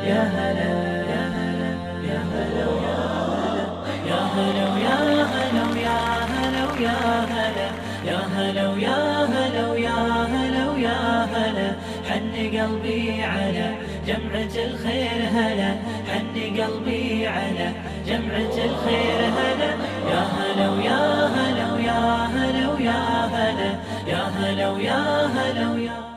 يا هلا يا هلا يا هلا يا هلا يا هلا يا هلا يا هلا يا هلا يا هلا يا هلا يا هلا حن قلبي على جمعة الخير هلا حن قلبي على جمعة الخير هلا يا هلا ويا هلا ويا هلا ويا هلا يا هلا ويا هلا ويا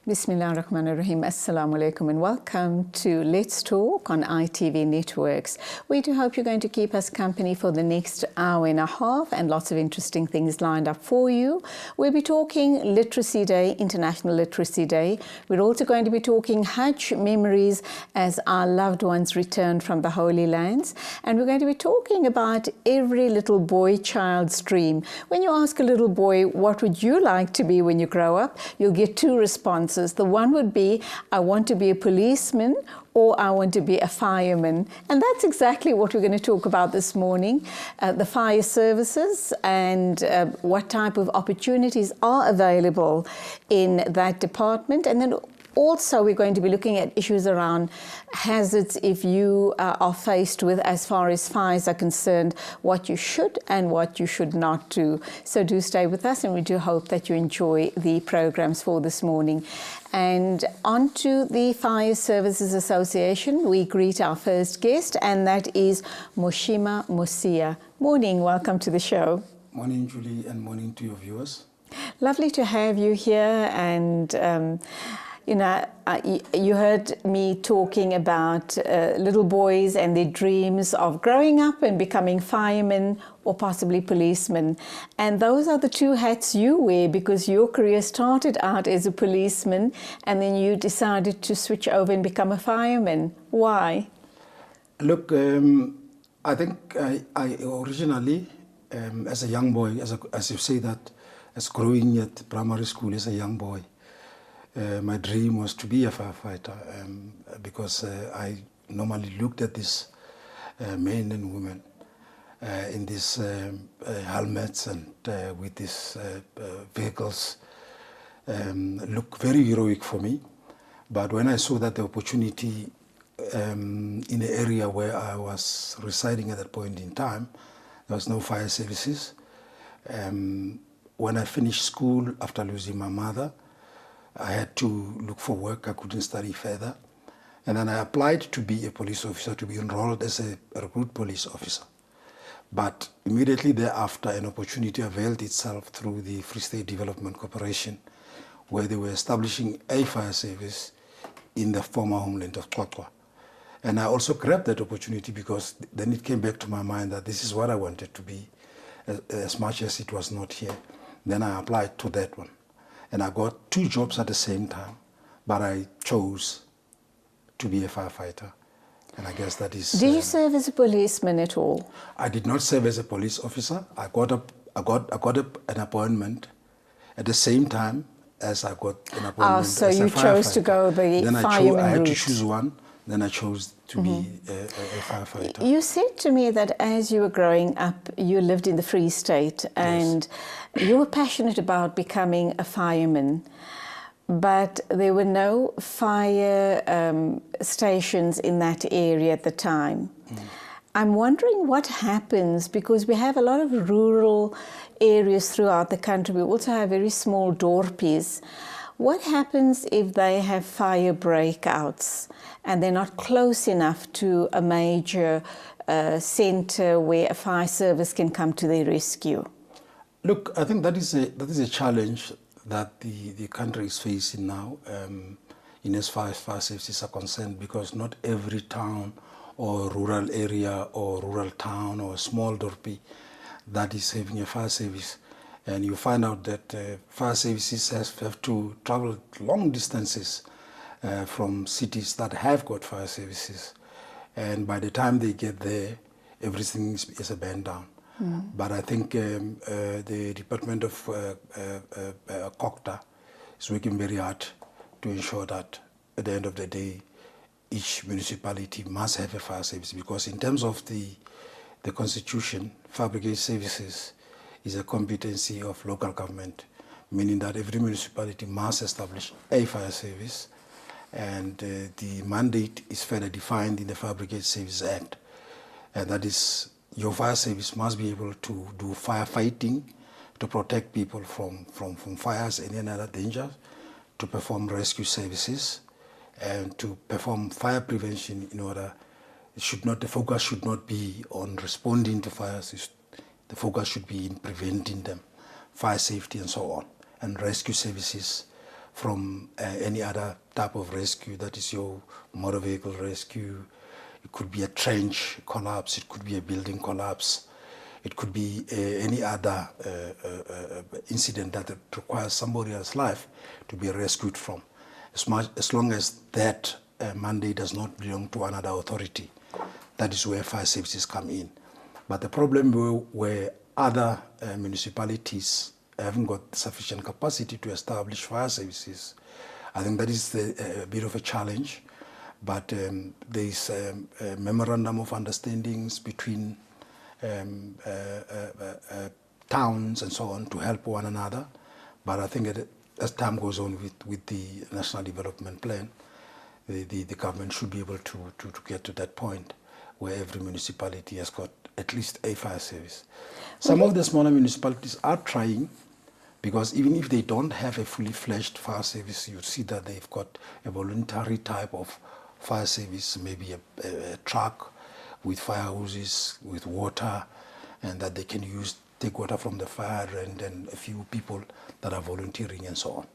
Bismillah ar-Rahman ar-Rahim. Assalamu alaikum and welcome to Let's Talk on ITV Networks. We do hope you're going to keep us company for the next hour and a half and lots of interesting things lined up for you. We'll be talking Literacy Day, International Literacy Day. We're also going to be talking Hajj memories as our loved ones return from the Holy Lands. And we're going to be talking about every little boy child's dream. When you ask a little boy, what would you like to be when you grow up? You'll get two responses. The one would be, I want to be a policeman, or I want to be a fireman. And that's exactly what we're going to talk about this morning, the fire services and what type of opportunities are available in that department. And then also, we're going to be looking at issues around hazards if you are faced with, as far as fires are concerned, what you should and what you should not do. So do stay with us, and we do hope that you enjoy the programs for this morning. And on to the Fire Services Association, we greet our first guest, and that is Mishima Musia. Morning, welcome to the show. Morning, Julie, and morning to your viewers. Lovely to have you here, and you know, you heard me talking about little boys and their dreams of growing up and becoming firemen or possibly policemen. And those are the two hats you wear, because your career started out as a policeman and then you decided to switch over and become a fireman. Why? Look, I think I originally, as a young boy, as you say that, as growing at primary school as a young boy, my dream was to be a firefighter, because I normally looked at these men and women in these helmets and with these vehicles, look very heroic for me. But when I saw that the opportunity in the area where I was residing at that point in time, there was no fire services. When I finished school after losing my mother, I had to look for work. I couldn't study further. And then I applied to be a police officer, to be enrolled as a recruit police officer. But immediately thereafter, an opportunity availed itself through the Free State Development Corporation, where they were establishing a fire service in the former homeland of Xwexwa. And I also grabbed that opportunity because then it came back to my mind that this is what I wanted to be, as much as it was not here. Then I applied to that one. And I got two jobs at the same time, but I chose to be a firefighter. And I guess that is... Did you serve as a policeman at all? I did not serve as a police officer. I got an appointment at the same time as I got an appointment so as a you chose to go the then fireman I had route. to choose one. Then I chose to be a firefighter. You said to me that as you were growing up, you lived in the Free State and you were passionate about becoming a fireman, but there were no fire stations in that area at the time. I'm wondering what happens, because we have a lot of rural areas throughout the country. We also have very small dorpies. What happens if they have fire breakouts and they're not close enough to a major centre where a fire service can come to their rescue? Look, I think that is a challenge that the country is facing now, in as far as fire services are concerned, because not every town or rural area or rural town or small dorpy that is having a fire service. And you find out that fire services have to travel long distances from cities that have got fire services. And by the time they get there, everything is a band down. But I think the Department of COCTA is working very hard to ensure that at the end of the day, each municipality must have a fire service, because in terms of the Constitution, fire brigade services is a competency of local government, meaning that every municipality must establish a fire service, And the mandate is further defined in the Fire Brigade Service Act. And that is, your fire service must be able to do firefighting, to protect people from fires and any other danger, to perform rescue services, and to perform fire prevention in order, the focus should not be on responding to fires, the focus should be in preventing them, fire safety and so on, and rescue services from any other type of rescue, that is your motor vehicle rescue. It could be a trench collapse, it could be a building collapse, it could be any other incident that requires somebody else's life to be rescued from, as long as that mandate does not belong to another authority. That is where fire services come in. But the problem where other municipalities haven't got sufficient capacity to establish fire services, I think that is a bit of a challenge. But there is a memorandum of understandings between towns and so on to help one another. But I think as time goes on with the National Development Plan, the government should be able to get to that point where every municipality has got at least a fire service. Some of the smaller municipalities are trying, because even if they don't have a fully fledged fire service, you see that they've got a voluntary type of fire service, maybe a truck with fire hoses, with water, and that they can take water from the fire, and then a few people that are volunteering and so on.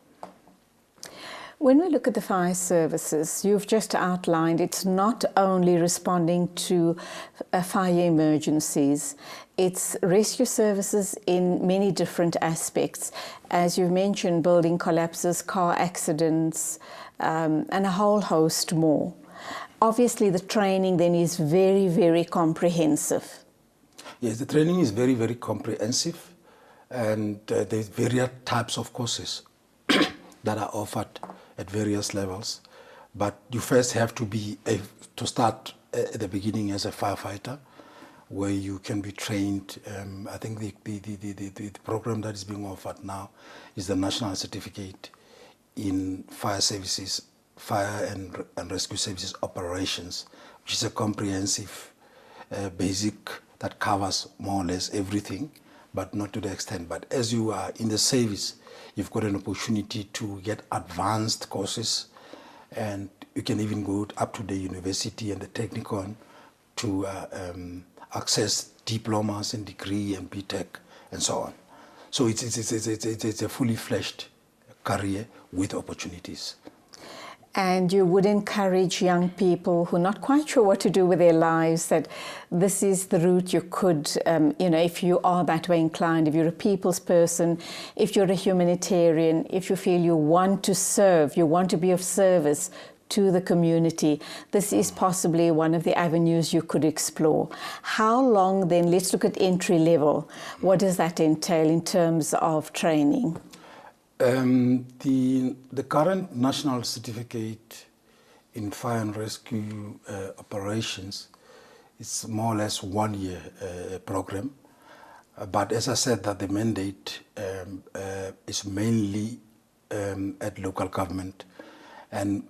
When we look at the fire services, you've just outlined it's not only responding to fire emergencies, it's rescue services in many different aspects. As you've mentioned, building collapses, car accidents, and a whole host more. Obviously, the training then is very, very comprehensive. Yes, the training is very, very comprehensive, and there's various types of courses that are offered at various levels. But you first have to start at the beginning as a firefighter, where you can be trained. I think the program that is being offered now is the National Certificate in Fire Services, Fire and Rescue Services Operations, which is a comprehensive basic that covers more or less everything, but not to the extent. But as you are in the service, you've got an opportunity to get advanced courses, and you can even go up to the university and the technicon to access diplomas and degree and BTech and so on. So it's a fully fledged career with opportunities. And you would encourage young people who are not quite sure what to do with their lives, that this is the route you could, if you are that way inclined, if you're a people's person, if you're a humanitarian, if you feel you want to serve, you want to be of service to the community, this is possibly one of the avenues you could explore. How long then, let's look at entry level, what does that entail in terms of training? The current National Certificate in Fire and Rescue Operations is more or less 1 year program. But as I said, that the mandate is mainly at local government, and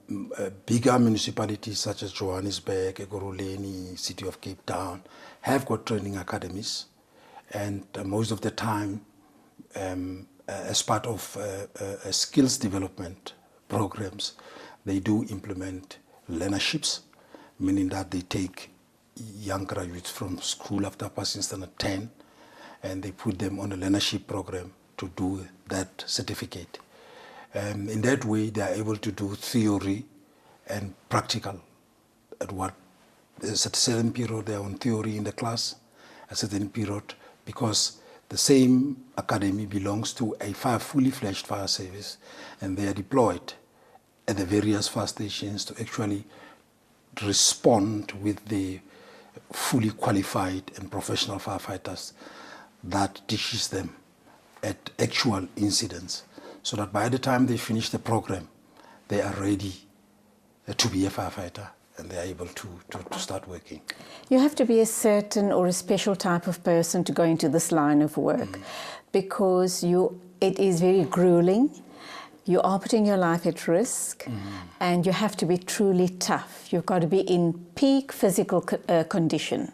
bigger municipalities such as Johannesburg, Ekurhuleni, City of Cape Town have got training academies, and most of the time as part of skills development programs, they do implement learnerships, meaning that they take young graduates from school after passing standard 10, and they put them on a learnership program to do that certificate. In that way, they are able to do theory and practical at what at a certain period they are on theory in the class, a certain period, because the same academy belongs to a fully fledged fire service, and they are deployed at the various fire stations to actually respond with the fully qualified and professional firefighters that teaches them at actual incidents, so that by the time they finish the program, they are ready to be a firefighter, and they are able to start working. You have to be a certain or a special type of person to go into this line of work, because it is very grueling. you are putting your life at risk, and you have to be truly tough. You've got to be in peak physical condition.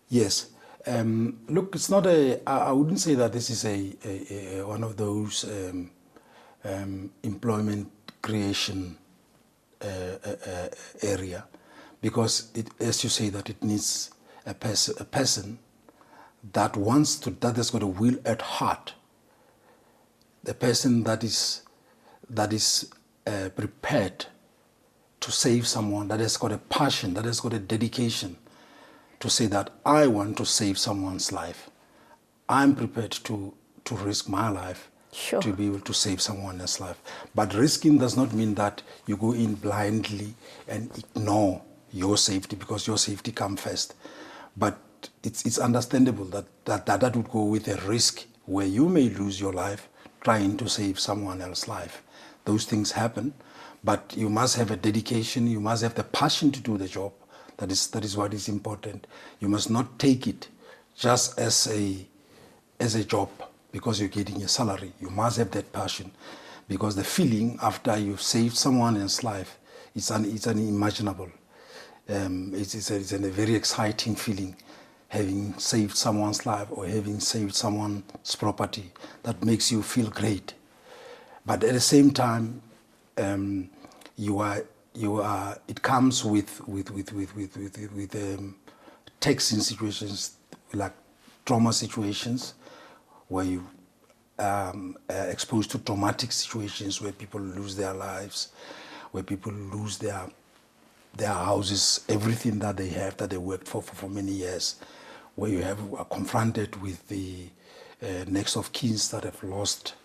Yes. Look, it's not I wouldn't say that this is one of those employment creation area, because as you say, that it needs a person that wants to, that has got a will at heart, the person that is prepared to save someone, that has got a passion, that has got a dedication to say that I want to save someone's life. I'm prepared to risk my life to be able to save someone else's life. But risking does not mean that you go in blindly and ignore your safety, because your safety comes first. But it's understandable that would go with a risk where you may lose your life trying to save someone else's life. Those things happen, but you must have a dedication, you must have the passion to do the job. That is what is important. You must not take it just as a job because you're getting a salary. You must have that passion, because the feeling after you've saved someone else's life, it's unimaginable. It's a very exciting feeling, having saved someone's life or having saved someone's property. That makes you feel great. But at the same time, it comes with taxing situations, like trauma situations, where you are exposed to traumatic situations where people lose their lives, where people lose their houses, everything that they have, that they worked for many years, where you are confronted with the next of kin that have lost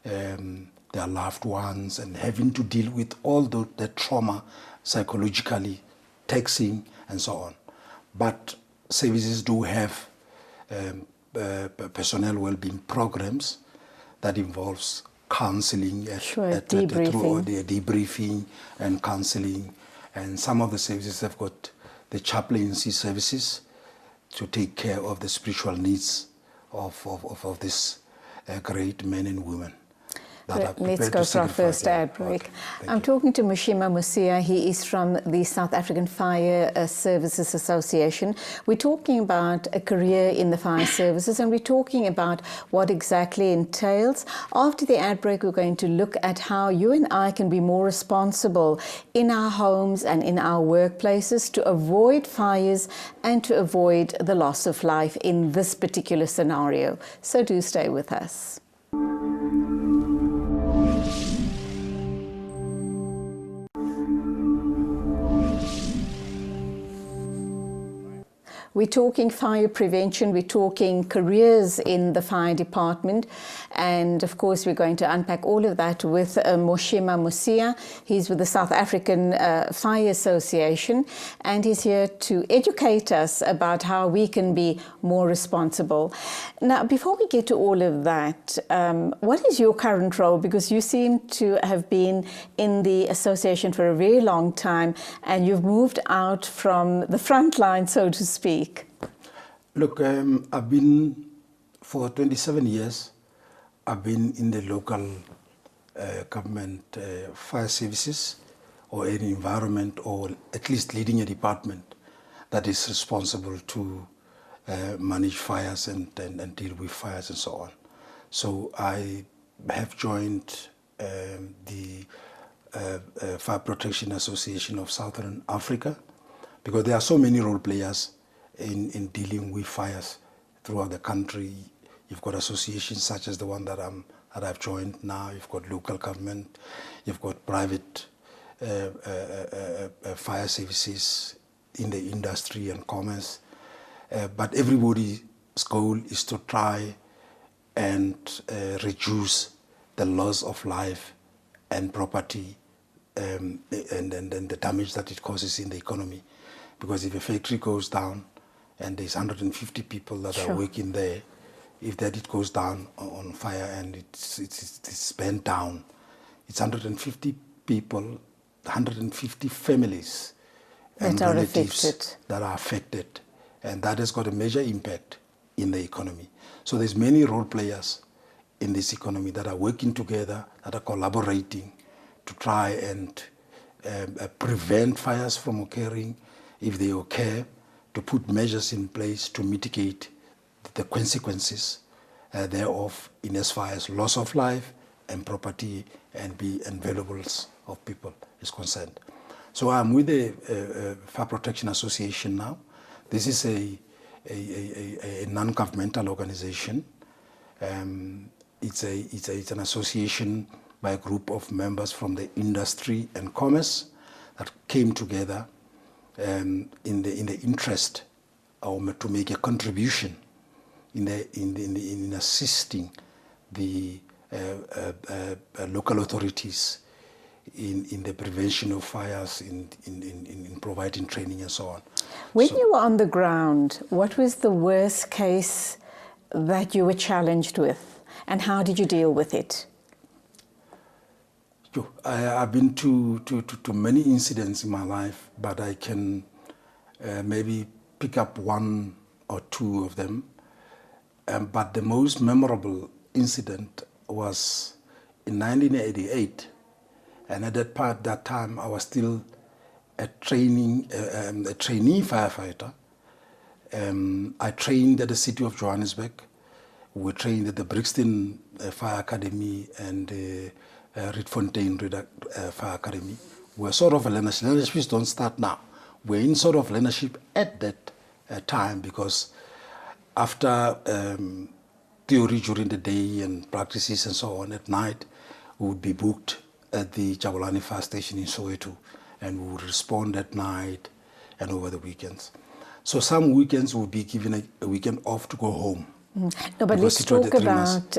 their loved ones, and having to deal with all the trauma, psychologically, taxing, and so on. But services do have personnel well-being programs that involves counseling, debriefing and counseling. And some of the services have got the chaplaincy services to take care of the spiritual needs of these great men and women. Let's go for our first ad break. Okay, I'm talking to Mishima Musia. He is from the South African Fire Services Association. We're talking about a career in the fire services, and we're talking about what exactly entails. After the ad break, we're going to look at how you and I can be more responsible in our homes and in our workplaces to avoid fires and to avoid the loss of life in this particular scenario. So do stay with us. We're talking fire prevention, we're talking careers in the fire department, and of course we're going to unpack all of that with Mishima Musia. He's with the South African Fire Association, and he's here to educate us about how we can be more responsible. Now, before we get to all of that, what is your current role? Because you seem to have been in the association for a very long time, and you've moved out from the front line, so to speak. Look, I've been, for 27 years, I've been in the local government fire services, or an environment, or at least leading a department that is responsible to manage fires and deal with fires and so on. So I have joined the Fire Protection Association of Southern Africa, because there are so many role players in dealing with fires throughout the country. You've got associations such as the one that I've joined now. You've got local government. You've got private fire services in the industry and commerce. But everybody's goal is to try and reduce the loss of life and property and the damage that it causes in the economy. Because if a factory goes down, and there's 150 people that are working there, if it goes down on fire and it's burnt down, it's 150 people, 150 families and relatives that are affected, and that has got a major impact in the economy. So there's many role players in this economy that are working together, that are collaborating to try and prevent fires from occurring if they occur, to put measures in place to mitigate the consequences thereof in as far as loss of life and property and valuables of people is concerned. So I'm with the Fire Protection Association now. This is a non-governmental organization. It's an association by a group of members from the industry and commerce that came together in the interest to make a contribution in assisting the local authorities in the prevention of fires, in providing training and so on. When you were on the ground, what was the worst case that you were challenged with, and how did you deal with it? I've been to many incidents in my life, but I can maybe pick up one or two of them. But the most memorable incident was in 1988, and at that time I was still a trainee firefighter. I trained at the city of Johannesburg. We trained at the Brixton Fire Academy and Rietfontein Fire Academy. We're sort of a learnership. Learnerships don't start now. We're in sort of learnership at that time, because after theory during the day and practices and so on, at night we would be booked at the Jabulani Fire Station in Soweto, and we would respond at night and over the weekends. So some weekends we'll be given a weekend off to go home. No, but let's talk about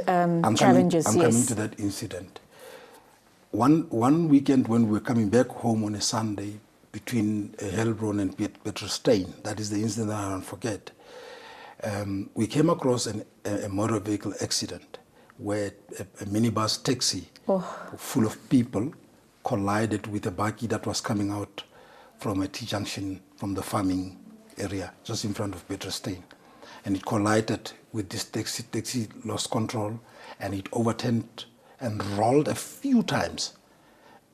challenges. I'm coming to that incident. One weekend when we were coming back home on a Sunday between Helbron and Petrostain, that is the incident that I don't forget, we came across a motor vehicle accident where a minibus taxi full of people collided with a buggy that was coming out from a T-junction from the farming area just in front of Petrostain. And it collided with this taxi. Taxi lost control and it overturned and rolled a few times,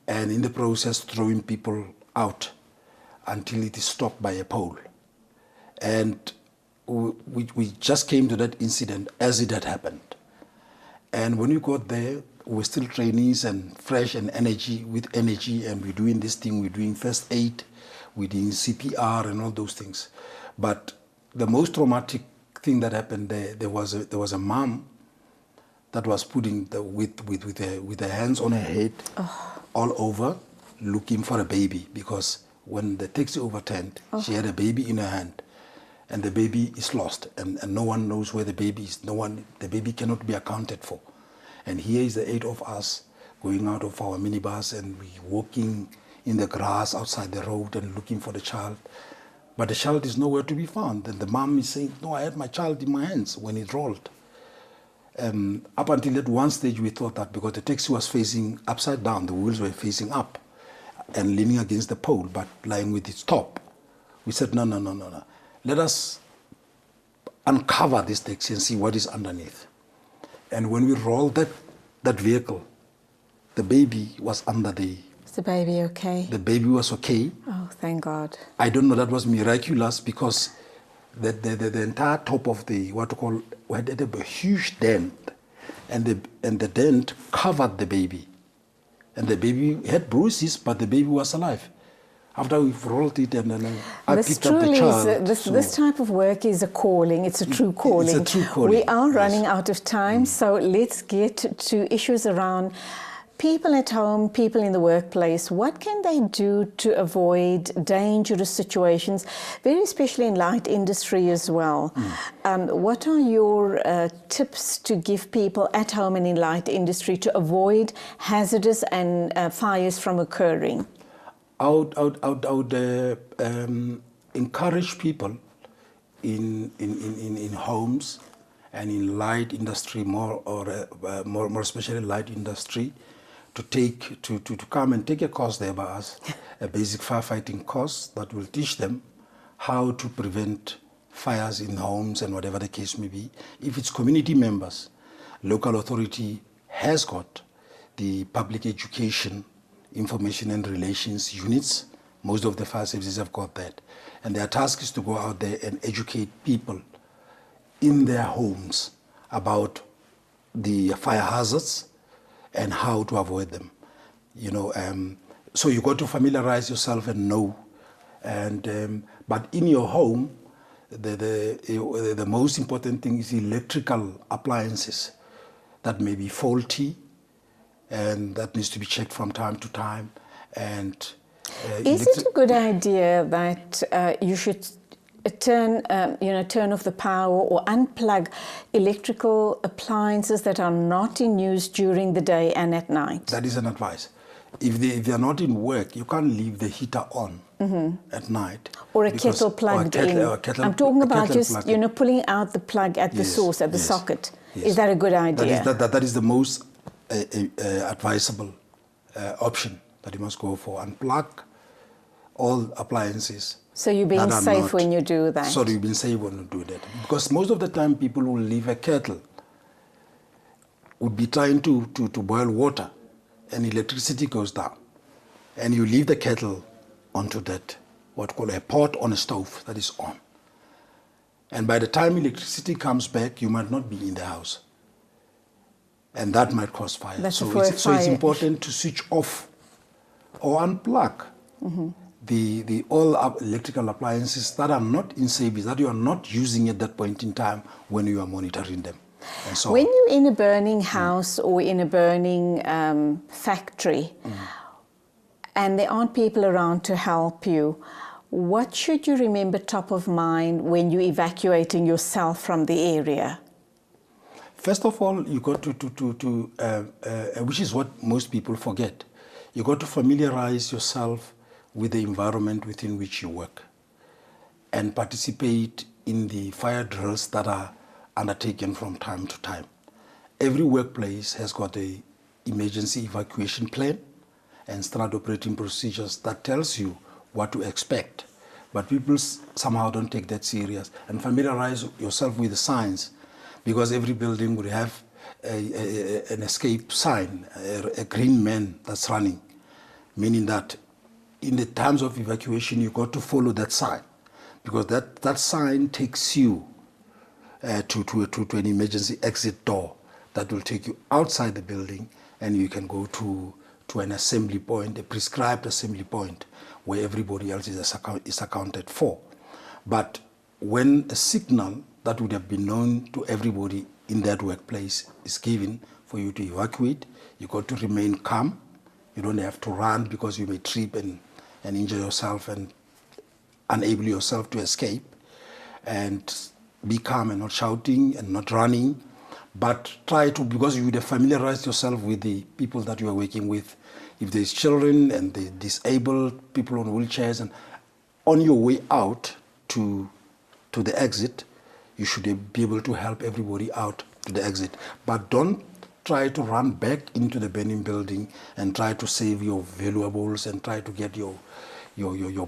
and in the process throwing people out until it is stopped by a pole. And we just came to that incident as it had happened. And when we got there, we were still trainees and fresh and with energy, and we're doing this thing, we're doing first aid, we're doing CPR and all those things. But the most traumatic thing that happened there was a mom that was putting with her hands on her head all over, looking for a baby, because when the taxi overturned, she had a baby in her hand, and the baby is lost, and no one knows where the baby is. The baby cannot be accounted for. And here is the 8 of us going out of our minibus, and we walking in the grass outside the road and looking for the child. But the child is nowhere to be found. And the mom is saying, no, I had my child in my hands when it rolled. Up until at one stage we thought that because the taxi was facing upside down, the wheels were facing up and leaning against the pole, but lying with its top. We said, no. Let us uncover this taxi and see what is underneath. And when we rolled that vehicle, the baby was under the... Is the baby okay? The baby was okay. Oh, thank God. I don't know, that was miraculous, because the entire top of the, had a huge dent, and the dent covered the baby. And the baby had bruises, but the baby was alive. After we've rolled it, and then I picked up the child. This type of work is a calling. It's a true calling. It's a true calling. We are running out of time, so let's get to issues around people at home, people in the workplace. What can they do to avoid dangerous situations, very especially in light industry as well? What are your tips to give people at home and in light industry to avoid hazardous and fires from occurring? I would encourage people in homes and in light industry, more especially light industry, to come and take a course there by us, a basic firefighting course that will teach them how to prevent fires in homes and whatever the case may be. If it's community members, local authority has got the public education, information and relations units. Most of the fire services have got that. And their task is to go out there and educate people in their homes about the fire hazards and how to avoid them. So you got to familiarize yourself and know. And but in your home, the most important thing is electrical appliances that may be faulty, and that needs to be checked from time to time. And is it a good idea that you should turn off the power or unplug electrical appliances that are not in use during the day and at night? That is an advice. If they are not in work, you can't leave the heater on at night. Or a kettle plugged in. I'm talking about just, pulling out the plug at the source, at the socket. Yes. Is that a good idea? That is the most advisable option that you must go for. Unplug all appliances. So you're being safe when you do that? So you've been safe when you do that. Because most of the time people who leave a kettle would be trying to boil water, and electricity goes down. And you leave the kettle onto that, what called a pot on a stove that is on. And by the time electricity comes back, you might not be in the house. And that might cause fire. So it's important to switch off or unplug the all electrical appliances that are not in service, that you are not using at that point in time when you are monitoring them. And so when you're in a burning house or in a burning factory, and there aren't people around to help you, what should you remember top of mind when you're evacuating yourself from the area? First of all, you got to which is what most people forget, you got to familiarize yourself with the environment within which you work and participate in the fire drills that are undertaken from time to time. Every workplace has got an emergency evacuation plan and standard operating procedures that tells you what to expect. But people somehow don't take that serious. And familiarize yourself with the signs, because every building would have an escape sign, a green man that's running, meaning that in the times of evacuation, you got to follow that sign, because that sign takes you to an emergency exit door that will take you outside the building, and you can go to an assembly point, a prescribed assembly point, where everybody else is accounted for. But when a signal that would have been known to everybody in that workplace is given for you to evacuate, you got to remain calm. You don't have to run, because you may trip and injure yourself and enable yourself to escape. And be calm and not shouting and not running, but try to, because you would have familiarized yourself with the people that you are working with. If there's children and the disabled, people on wheelchairs, and on your way out to the exit, you should be able to help everybody out to the exit. But don't try to run back into the burning building and try to save your valuables and try to get your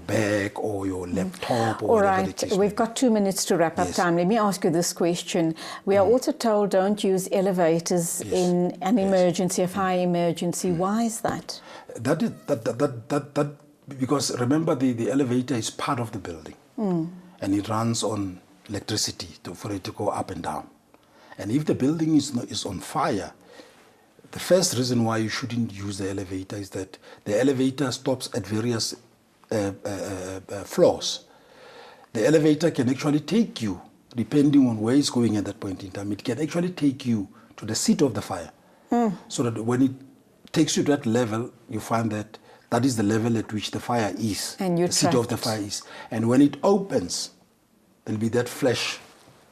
bag or your laptop or whatever it is. All right, we've got 2 minutes to wrap up time. Let me ask you this question. We are also told don't use elevators in an emergency, a fire emergency. Why is that? That because remember the elevator is part of the building and it runs on electricity for it to go up and down. And if the building is on fire, the first reason why you shouldn't use the elevator is that the elevator stops at various floors. The elevator can actually take you, depending on where it's going at that point in time, it can actually take you to the seat of the fire. So that when it takes you to that level, you find that that is the level at which the fire is, and the seat of the fire is. And when it opens, there'll be that flash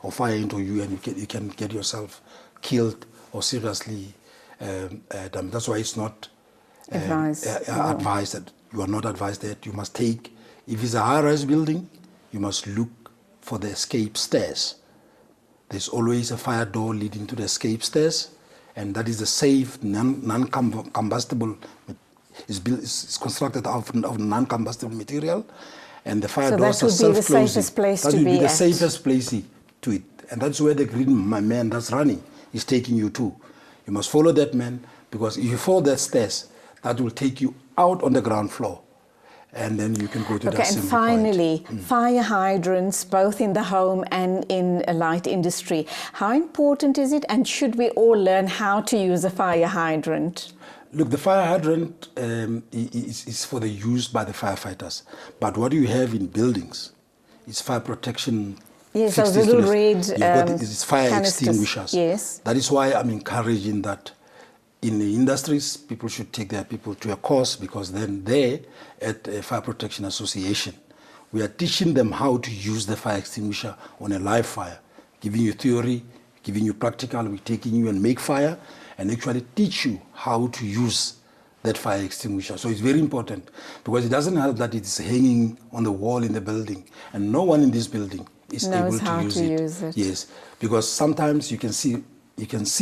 of fire into you, and you can get yourself killed or seriously damaged. That's why it's not advised that you are not advised that you must take, if it's a high-rise building, you must look for the escape stairs. There's always a fire door leading to the escape stairs, and that is a safe, non-combustible. It's constructed of non-combustible material, and the fire doors are self-closing. That would be the safest place to be at. That would be the safest place to it, and that's where the green man that's running is taking you to. You must follow that man, because if you follow that stairs, that will take you out on the ground floor. And then you can go to the assembly and finally, point. fire hydrants, both in the home and in a light industry. How important is it, and should we all learn how to use a fire hydrant? Look, the fire hydrant is for the use by the firefighters. But what you have in buildings is fire protection. Yes, those little red it's fire canisters. extinguishers. Yes. That is why I'm encouraging that in the industries, people should take their people to a course, because then there at a Fire Protection Association, we are teaching them how to use the fire extinguisher on a live fire, giving you theory, giving you practical. We're taking you and make fire and actually teach you how to use that fire extinguisher. So it's very important, because it doesn't help that it's hanging on the wall in the building and no one in this building is able to use it. Yes, because sometimes you can see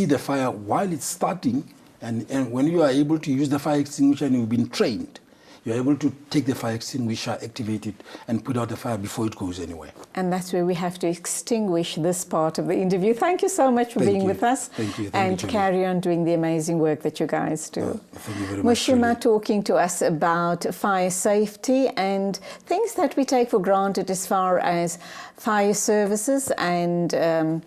the fire while it's starting. And when you are able to use the fire extinguisher and you've been trained, you're able to take the fire extinguisher, activate it, and put out the fire before it goes anywhere. And that's where we have to extinguish this part of the interview. Thank you so much for being with us. Thank you. And carry on doing the amazing work that you guys do. Thank you very much. Mishima talking to us about fire safety and things that we take for granted as far as fire services and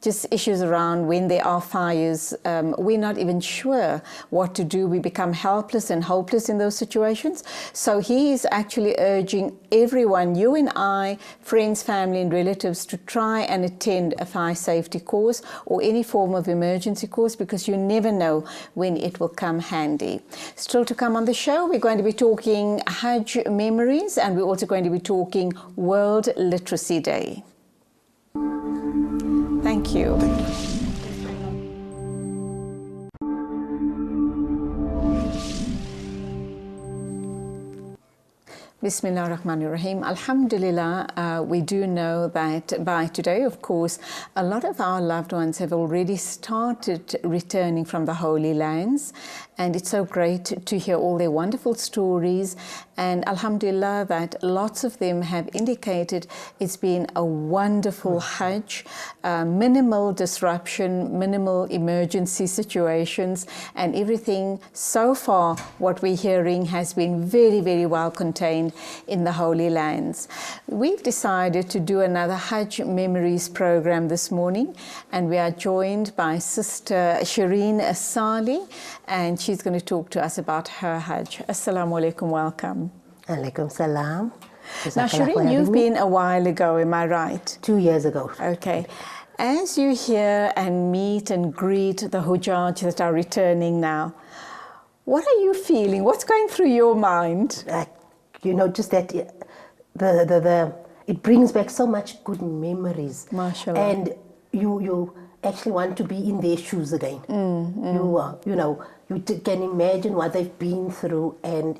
just issues around when there are fires. We're not even sure what to do. We become helpless and hopeless in those situations. So he is actually urging everyone, you and I, friends, family and relatives, to try and attend a fire safety course or any form of emergency course, because you never know when it will come handy. Still to come on the show, we're going to be talking Hajj memories, and we're also going to be talking World Literacy Day. Thank you. Bismillah ar-Rahman ar-Rahim. Alhamdulillah, we do know that by today, of course, a lot of our loved ones have already started returning from the Holy Lands. And it's so great to hear all their wonderful stories. And alhamdulillah that lots of them have indicated it's been a wonderful Hajj, minimal disruption, minimal emergency situations, and everything so far, what we're hearing, has been very, very well contained in the Holy Lands. We've decided to do another Hajj Memories program this morning, and we are joined by Sister Shareen Asali, and she's going to talk to us about her Hajj. Assalamu alaikum, welcome. Alaikum salam. Now, Shareen, you've been a while ago, am I right? 2 years ago. Okay. As you hear and meet and greet the Hujjaj that are returning now, what are you feeling? What's going through your mind? You know, just that it brings back so much good memories. MashaAllah. And you actually want to be in their shoes again. You know, you can imagine what they've been through, and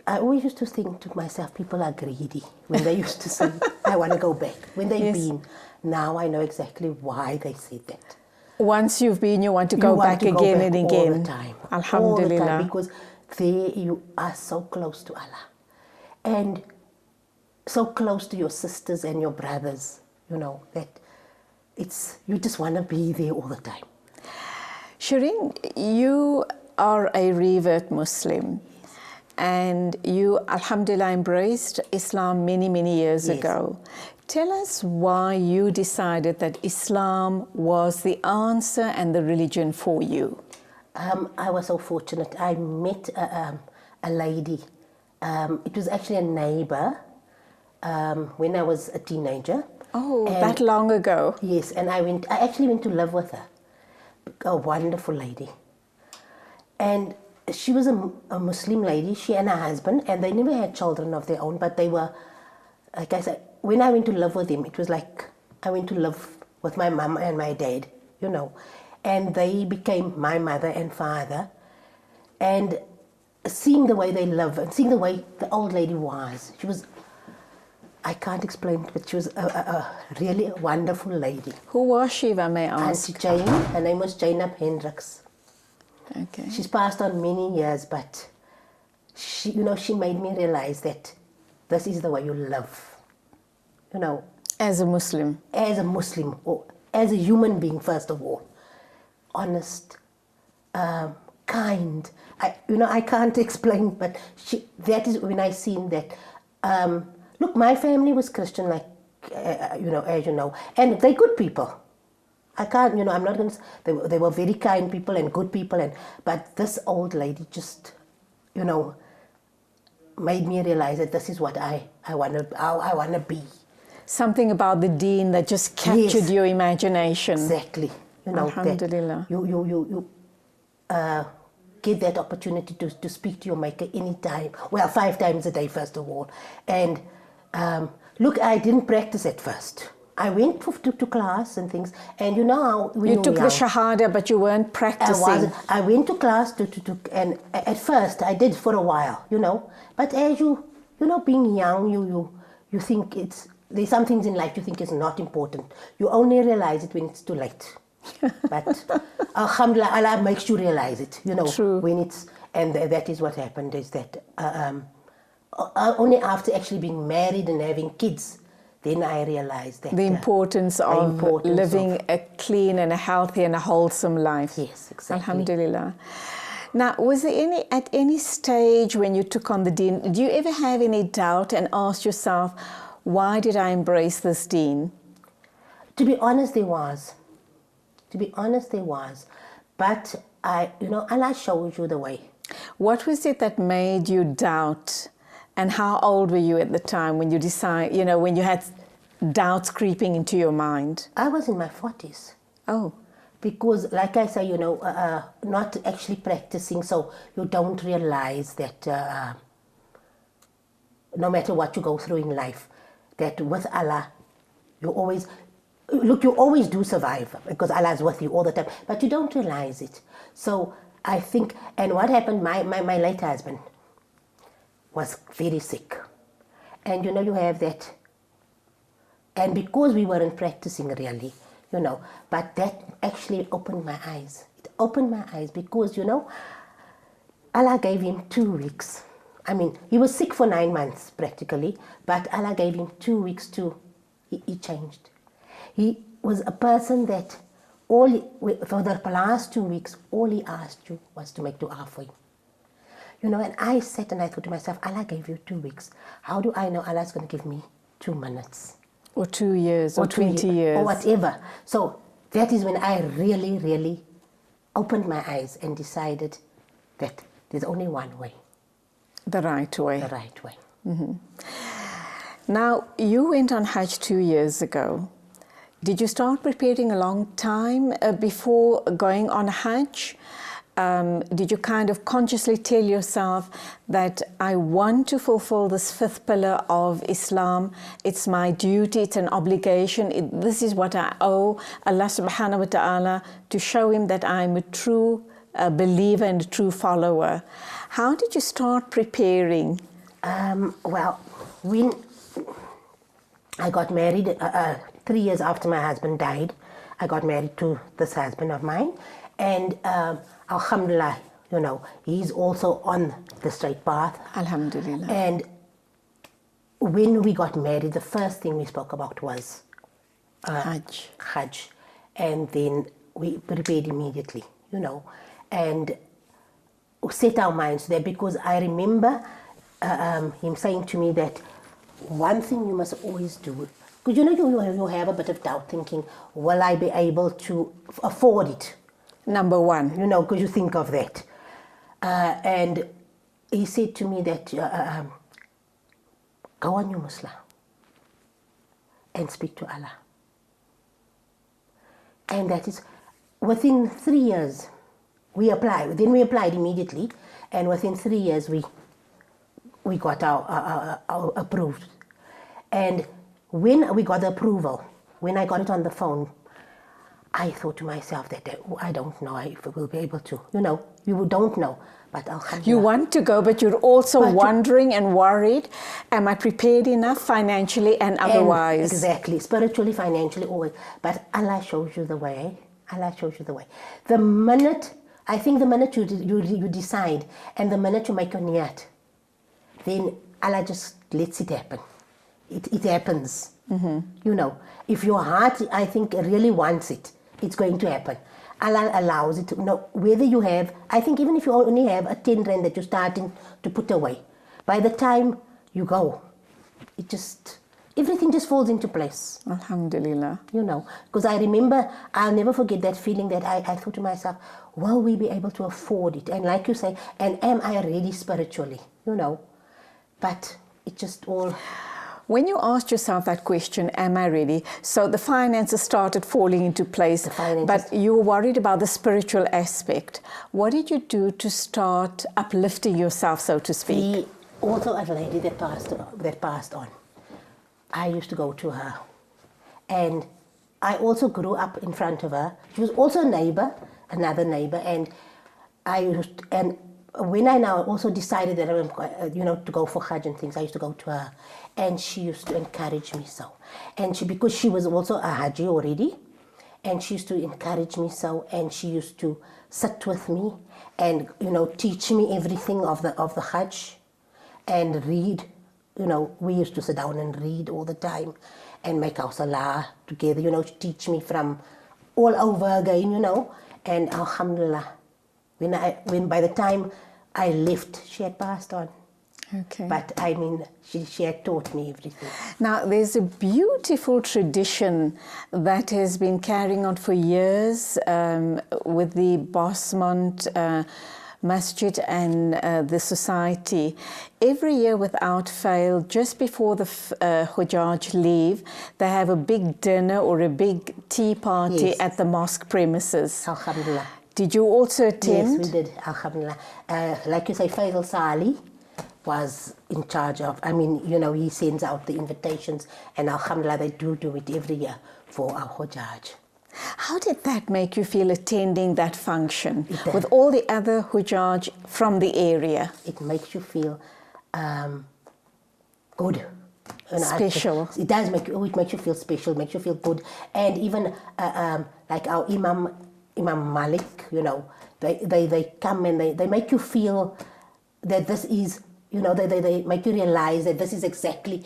I always used to think to myself, people are greedy when they used to say, I want to go back. When they've been, now I know exactly why they said that. Once you've been, you want to go back again and again. All the time. Alhamdulillah. All the time, because there you are so close to Allah. And so close to your sisters and your brothers, you know, that you just want to be there all the time. Shareen, you are a revert Muslim, and you, alhamdulillah, embraced Islam many, many years ago. Tell us why you decided that Islam was the answer and the religion for you. I was so fortunate. I met a lady. It was actually a neighbor when I was a teenager. Oh, that long ago. Yes, and I actually went to live with her. A wonderful lady. And she was a Muslim lady, she and her husband, and they never had children of their own, but they were, like I said, when I went to live with them, it was like I went to live with my mum and my dad, you know, and they became my mother and father. And seeing the way they live and seeing the way the old lady was, she was, I can't explain it, but she was a really wonderful lady. Who was she, if I may ask? Auntie Jane, her name was Jane Hendricks. Okay. She's passed on many years, but she made me realize that this is the way you live. You know. As a Muslim. As a Muslim. as a human being, first of all. Honest, kind. I can't explain, but that is when I seen that. Look, my family was Christian, like, as you know, and they're good people. I can't, I'm not going to, they were very kind people and good people, but this old lady just, made me realize that this is what I want to be. Something about the deen that just captured your imagination. Exactly. Alhamdulillah. That you get that opportunity to speak to your maker anytime. Well, 5 times a day, first of all. And look, I didn't practice at first. I went to class and things, and how when you took the shahada, but you weren't practicing. I went to class and at first I did for a while, But as being young, you think there's some things in life you think is not important. You only realize it when it's too late. But alhamdulillah, Allah makes you realize it, True. when and that is what happened, is that only after actually being married and having kids, then I realized that the importance of living a clean and a healthy and a wholesome life. Yes, exactly. Alhamdulillah. Now, was there at any stage when you took on the deen, do you ever have any doubt and ask yourself, why did I embrace this deen? To be honest, there was. But Allah shows you the way. What was it that made you doubt? And how old were you at the time when you when you had doubts creeping into your mind? I was in my 40s. Oh. Because, like I say, not actually practicing, so you don't realize that no matter what you go through in life, that with Allah, you always do survive, because Allah is with you all the time, but you don't realize it. So I think, and what happened, my late husband was very sick. And you have that. And because we weren't practicing really, but that actually opened my eyes. It opened my eyes because, Allah gave him 2 weeks. I mean, he was sick for 9 months practically, but Allah gave him 2 weeks he changed. He was a person that for the last 2 weeks, all he asked you was to make dua for him. And I sat and I thought to myself, Allah gave you 2 weeks. How do I know Allah's going to give me 2 minutes? Or 2 years, or 20 years. Or whatever. So that is when I really, really opened my eyes and decided that there's only one way. The right way. The right way. Mm-hmm. Now, you went on Hajj 2 years ago. Did you start preparing a long time before going on Hajj? Did you kind of consciously tell yourself that I want to fulfill this 5th pillar of Islam? It's my duty, it's an obligation. This is what I owe Allah subhanahu wa ta'ala, to show him that I'm a true believer and a true follower. How did you start preparing? Well, when I got married, 3 years after my husband died, I got married to this husband of mine. And alhamdulillah, he's also on the straight path. Alhamdulillah. And when we got married, the first thing we spoke about was Hajj. And then we prepared immediately, and set our minds there, because I remember him saying to me that one thing you must always do, because you have a bit of doubt, thinking, will I be able to afford it? Number one. Because you think of that. And he said to me that, go on your Muslim and speak to Allah. And that is, within 3 years, we applied. Then we applied immediately, and within 3 years, we got our approved. And when we got the approval, when I got it on the phone, I thought to myself that I don't know if we'll be able to. You don't know, but alhamdulillah. You want to go, but you're also wondering and worried, am I prepared enough financially and otherwise? Exactly, spiritually, financially, always. But Allah shows you the way. Allah shows you the way. I think the minute you decide, and the minute you make your niyat, then Allah just lets it happen. it happens. You know, if your heart, I think, really wants it, it's going to happen. Allah allows it to, you know, whether you have, I think even if you only have a 10 rand that you're starting to put away, by the time you go, it just, everything just falls into place. Alhamdulillah. You know, because I remember, I'll never forget that feeling that I thought to myself, will we be able to afford it? And like you say, and am I ready spiritually? You know, but it just all... When you asked yourself that question, am I ready? So the finances started falling into place, but you were worried about the spiritual aspect. What did you do to start uplifting yourself, so to speak? Also a lady that passed on. I used to go to her. And I also grew up in front of her. She was also a neighbor, another neighbor, and when I now also decided that I was, you know, to go for Hajj and things, I used to go to her, and she used to encourage me so. And because she was also a Haji already, and she used to encourage me so, and she used to sit with me and, you know, teach me everything of the Hajj and read. You know, we used to sit down and read all the time and make our salah together, you know, teach me from all over again, you know, and alhamdulillah. When by the time I left, she had passed on. Okay. But I mean, she had taught me everything. Now, there's a beautiful tradition that has been carrying on for years with the Bosmont Masjid and the society. Every year without fail, just before the Hujjaj leave, they have a big dinner or a big tea party at the mosque premises. Alhamdulillah. Did you also attend? Yes, we did, alhamdulillah. Like you say, Faisal Sali was in charge of, I mean, you know, he sends out the invitations, and alhamdulillah, they do it every year for our Hujjaj. How did that make you feel attending that function with all the other Hujjaj from the area? It makes you feel good. Special. It does make it makes you feel special, makes you feel good. And even like our Imam Malik, you know, they come and they make you feel that this is, you know, they make you realize that this is exactly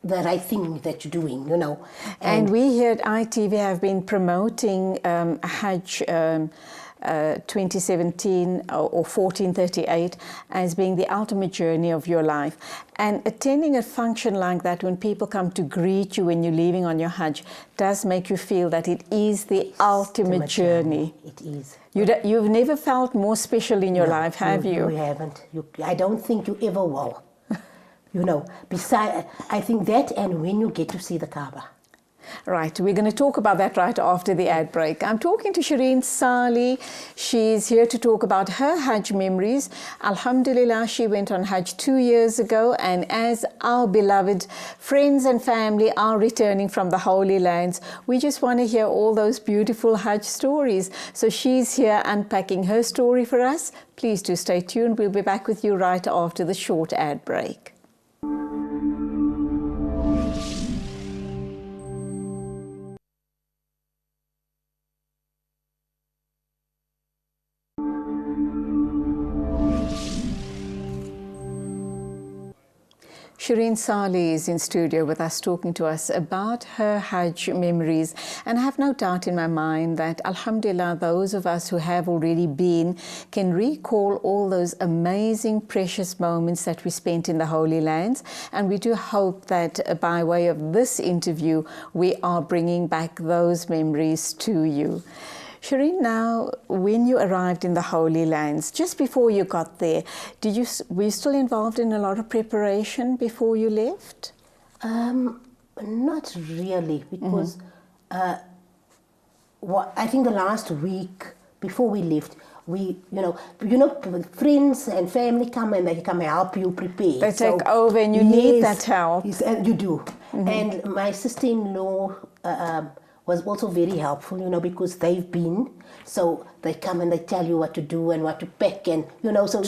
the right thing that you're doing, you know. And we here at ITV have been promoting Hajj 2017 or 1438 as being the ultimate journey of your life. And attending a function like that, when people come to greet you when you're leaving on your Hajj, does make you feel that it is the ultimate journey. It is. You've never felt more special in your life, have you? You haven't. I don't think you ever will. You know, besides, I think that, and when you get to see the Kaaba. Right, we're going to talk about that right after the ad break. I'm talking to Shareen Sali. She's here to talk about her Hajj memories. Alhamdulillah, she went on Hajj 2 years ago, and as our beloved friends and family are returning from the Holy Lands, we just want to hear all those beautiful Hajj stories. So she's here unpacking her story for us. Please do stay tuned. We'll be back with you right after the short ad break. Shareen Sali is in studio with us, talking to us about her Hajj memories. And I have no doubt in my mind that, alhamdulillah, those of us who have already been can recall all those amazing, precious moments that we spent in the Holy Lands. And we do hope that by way of this interview, we are bringing back those memories to you. Shareen, now, when you arrived in the Holy Lands, just before you got there, were you still involved in a lot of preparation before you left? Not really, because I think the last week before we left, you know, friends and family come and they come help you prepare. They take over, and you need that help. Yes, and you do. And my sister-in-law was also very helpful, you know, because they've been, so they come and they tell you what to do and what to pack, and, you know, so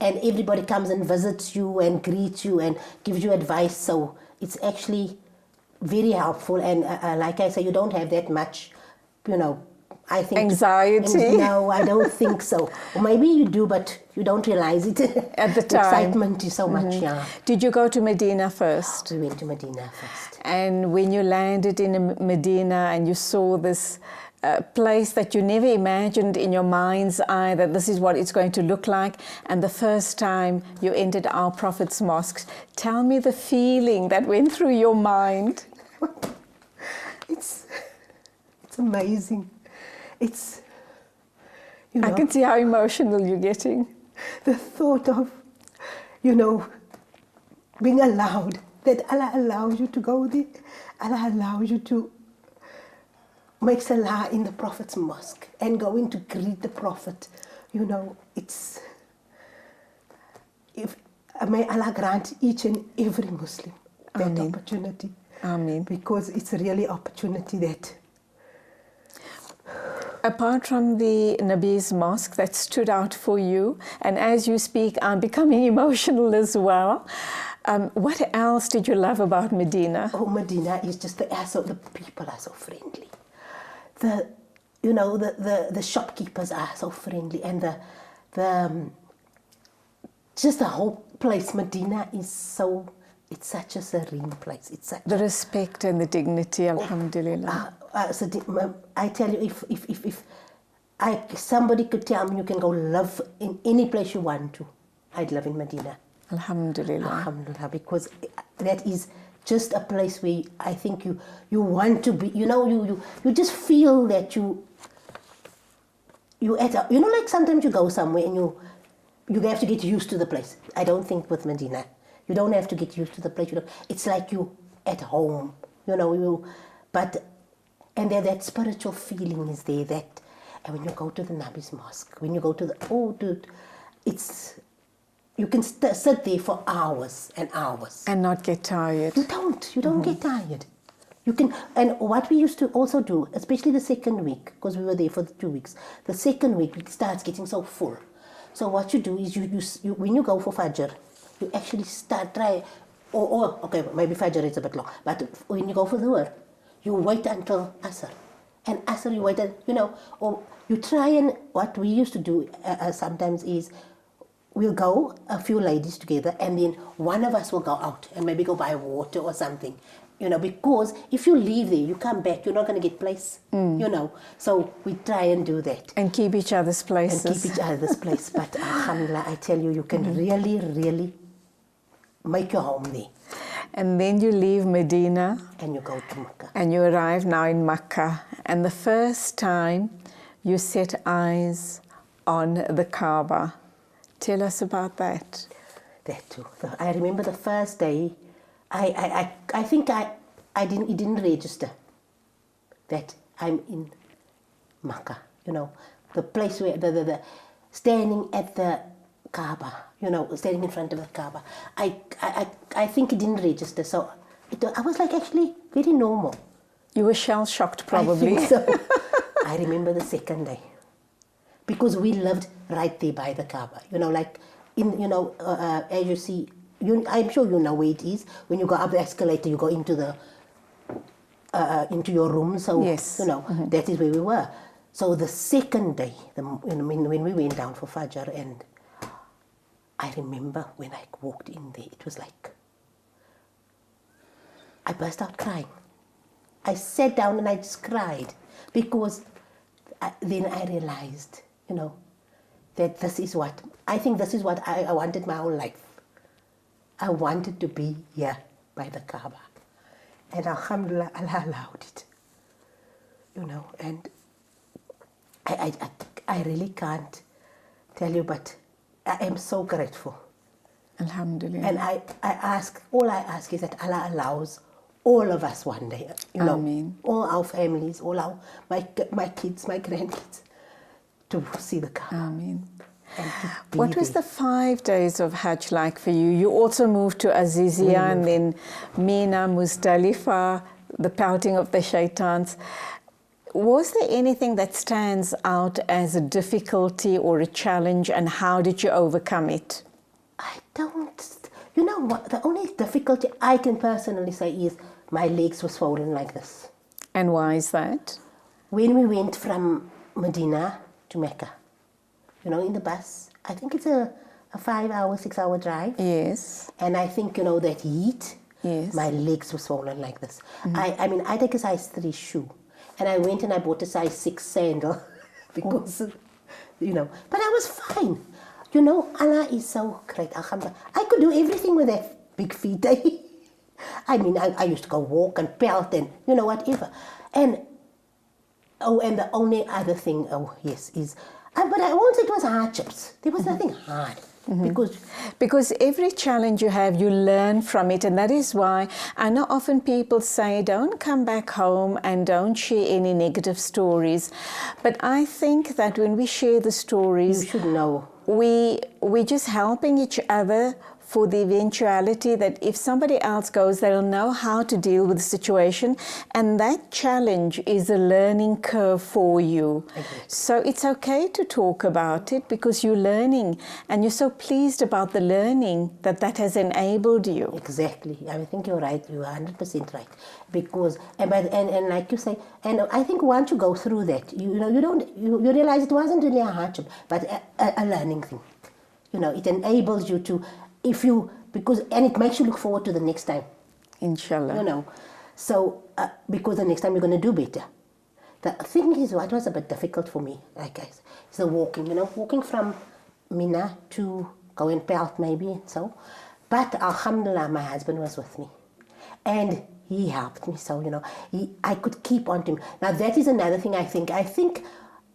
and everybody comes and visits you and greets you and gives you advice, so it's actually very helpful. And like I say, you don't have that much, you know, I think anxiety. No, I don't think so. Or maybe you do, but you don't realize it At the time. Excitement is so much. Yeah. Did you go to Medina first? We went to Medina first. And when you landed in Medina and you saw this place that you never imagined in your mind's eye that this is what it's going to look like, and the first time you entered our Prophet's mosque, tell me the feeling that went through your mind. It's amazing. It's, you know, I can see how emotional you're getting. the thought of, you know, being allowed, that Allah allows you to go there. Allah allows you to make salah in the Prophet's mosque and go in to greet the Prophet. You know, it's, may Allah grant each and every Muslim that Ameen. opportunity. Ameen. Because it's really opportunity that. Apart from the Nabi's mosque that stood out for you, and as you speak, I'm becoming emotional as well. What else did you love about Medina? Oh, Medina is just the people are so friendly. The shopkeepers are so friendly, and just the whole place. Medina is so. It's such a serene place. It's such The respect and the dignity, alhamdulillah. I tell you, if somebody could tell me you can go live in any place you want to, I'd live in Medina. Alhamdulillah. Alhamdulillah, because that is just a place where I think you want to be. You know, you just feel that you like sometimes you go somewhere and you have to get used to the place. I don't think with Medina. You don't have to get used to the place. It's like you at home, you know. And that spiritual feeling is there. And when you go to the Nabi's mosque, when you go to you can sit there for hours and hours And not get tired. You don't get tired. You can. And what we used to also do, especially the second week, because we were there for the 2 weeks. The second week it starts getting so full. So what you do is you when you go for Fajr, you actually okay, maybe Fajr is a bit long, but when you go for Dhuhr, you wait until Asr. And Asr you wait, or you try, and what we used to do sometimes is we'll go, a few ladies together, and then one of us will go out and maybe go buy water or something, because if you leave there, you come back, you're not going to get place, So we try and do that. And keep each other's places. And keep each other's place. But alhamdulillah, I tell you, you can really, really make your home there. And then you leave Medina. And you go to Makkah. And you arrive now in Makkah. And the first time you set eyes on the Kaaba. Tell us about that. That too. I remember the first day, I think it didn't register that I'm in Makkah. The place where the standing at the Kaaba, standing in front of the Kaaba. I think it didn't register, so I was like actually very normal. You were shell-shocked probably. I think so. I remember the second day, because we lived right there by the Kaaba. As you see, I'm sure you know where it is. When you go up the escalator, you go into your room. So yes. That is where we were. So the second day, when we went down for Fajr, and I remember when I walked in there, it was like I burst out crying. I sat down and I just cried, because then I realized, that this is what I wanted my whole life. I wanted to be here by the Kaaba, and alhamdulillah, Allah allowed it. And I really can't tell you, but I am so grateful. Alhamdulillah. And all I ask is that Allah allows all of us one day, Ameen. all our families, my kids, my grandkids, to see the Kaaba. Ameen. What was the 5 days of Hajj like for you? You also moved to Azizia and then Mina, Muzdalifah, the pelting of the shaitans. Was there anything that stands out as a difficulty or a challenge, and how did you overcome it? I don't. You know what? The only difficulty I can personally say is my legs were swollen like this. And why is that? When we went from Medina to Mecca, in the bus. I think it's a 5-hour, 6-hour drive. Yes. And I think, that heat, Yes. my legs were swollen like this. I mean, I take a size 3 shoe. And I went and I bought a size 6 sandal because, but I was fine. Allah is so great. Alhamdulillah. I could do everything with that big feet. I mean, I used to go walk and pelt and, whatever. And the only other thing, is, but I won't say it was hardships. There was nothing hard. Because every challenge you have, you learn from it, and that is why I know often people say don't come back home and don't share any negative stories, but I think that when we share the stories, you should know, we're just helping each other for the eventuality that if somebody else goes, they'll know how to deal with the situation, and that challenge is a learning curve for you. So it's okay to talk about it because you're learning, and you're so pleased about the learning that has enabled you. Exactly. I think you're right. You're 100% right. Because and like you say, and I think once you go through that, you realize it wasn't really a hardship, but a learning thing. It enables you to. And it makes you look forward to the next time. Inshallah. So, because the next time you're going to do better. The thing is, what was a bit difficult for me, like I said, is the walking, walking from Mina to go and pelt maybe and so. But alhamdulillah, my husband was with me. And he helped me, so, I could keep on to him. Now, that is another thing I think. I think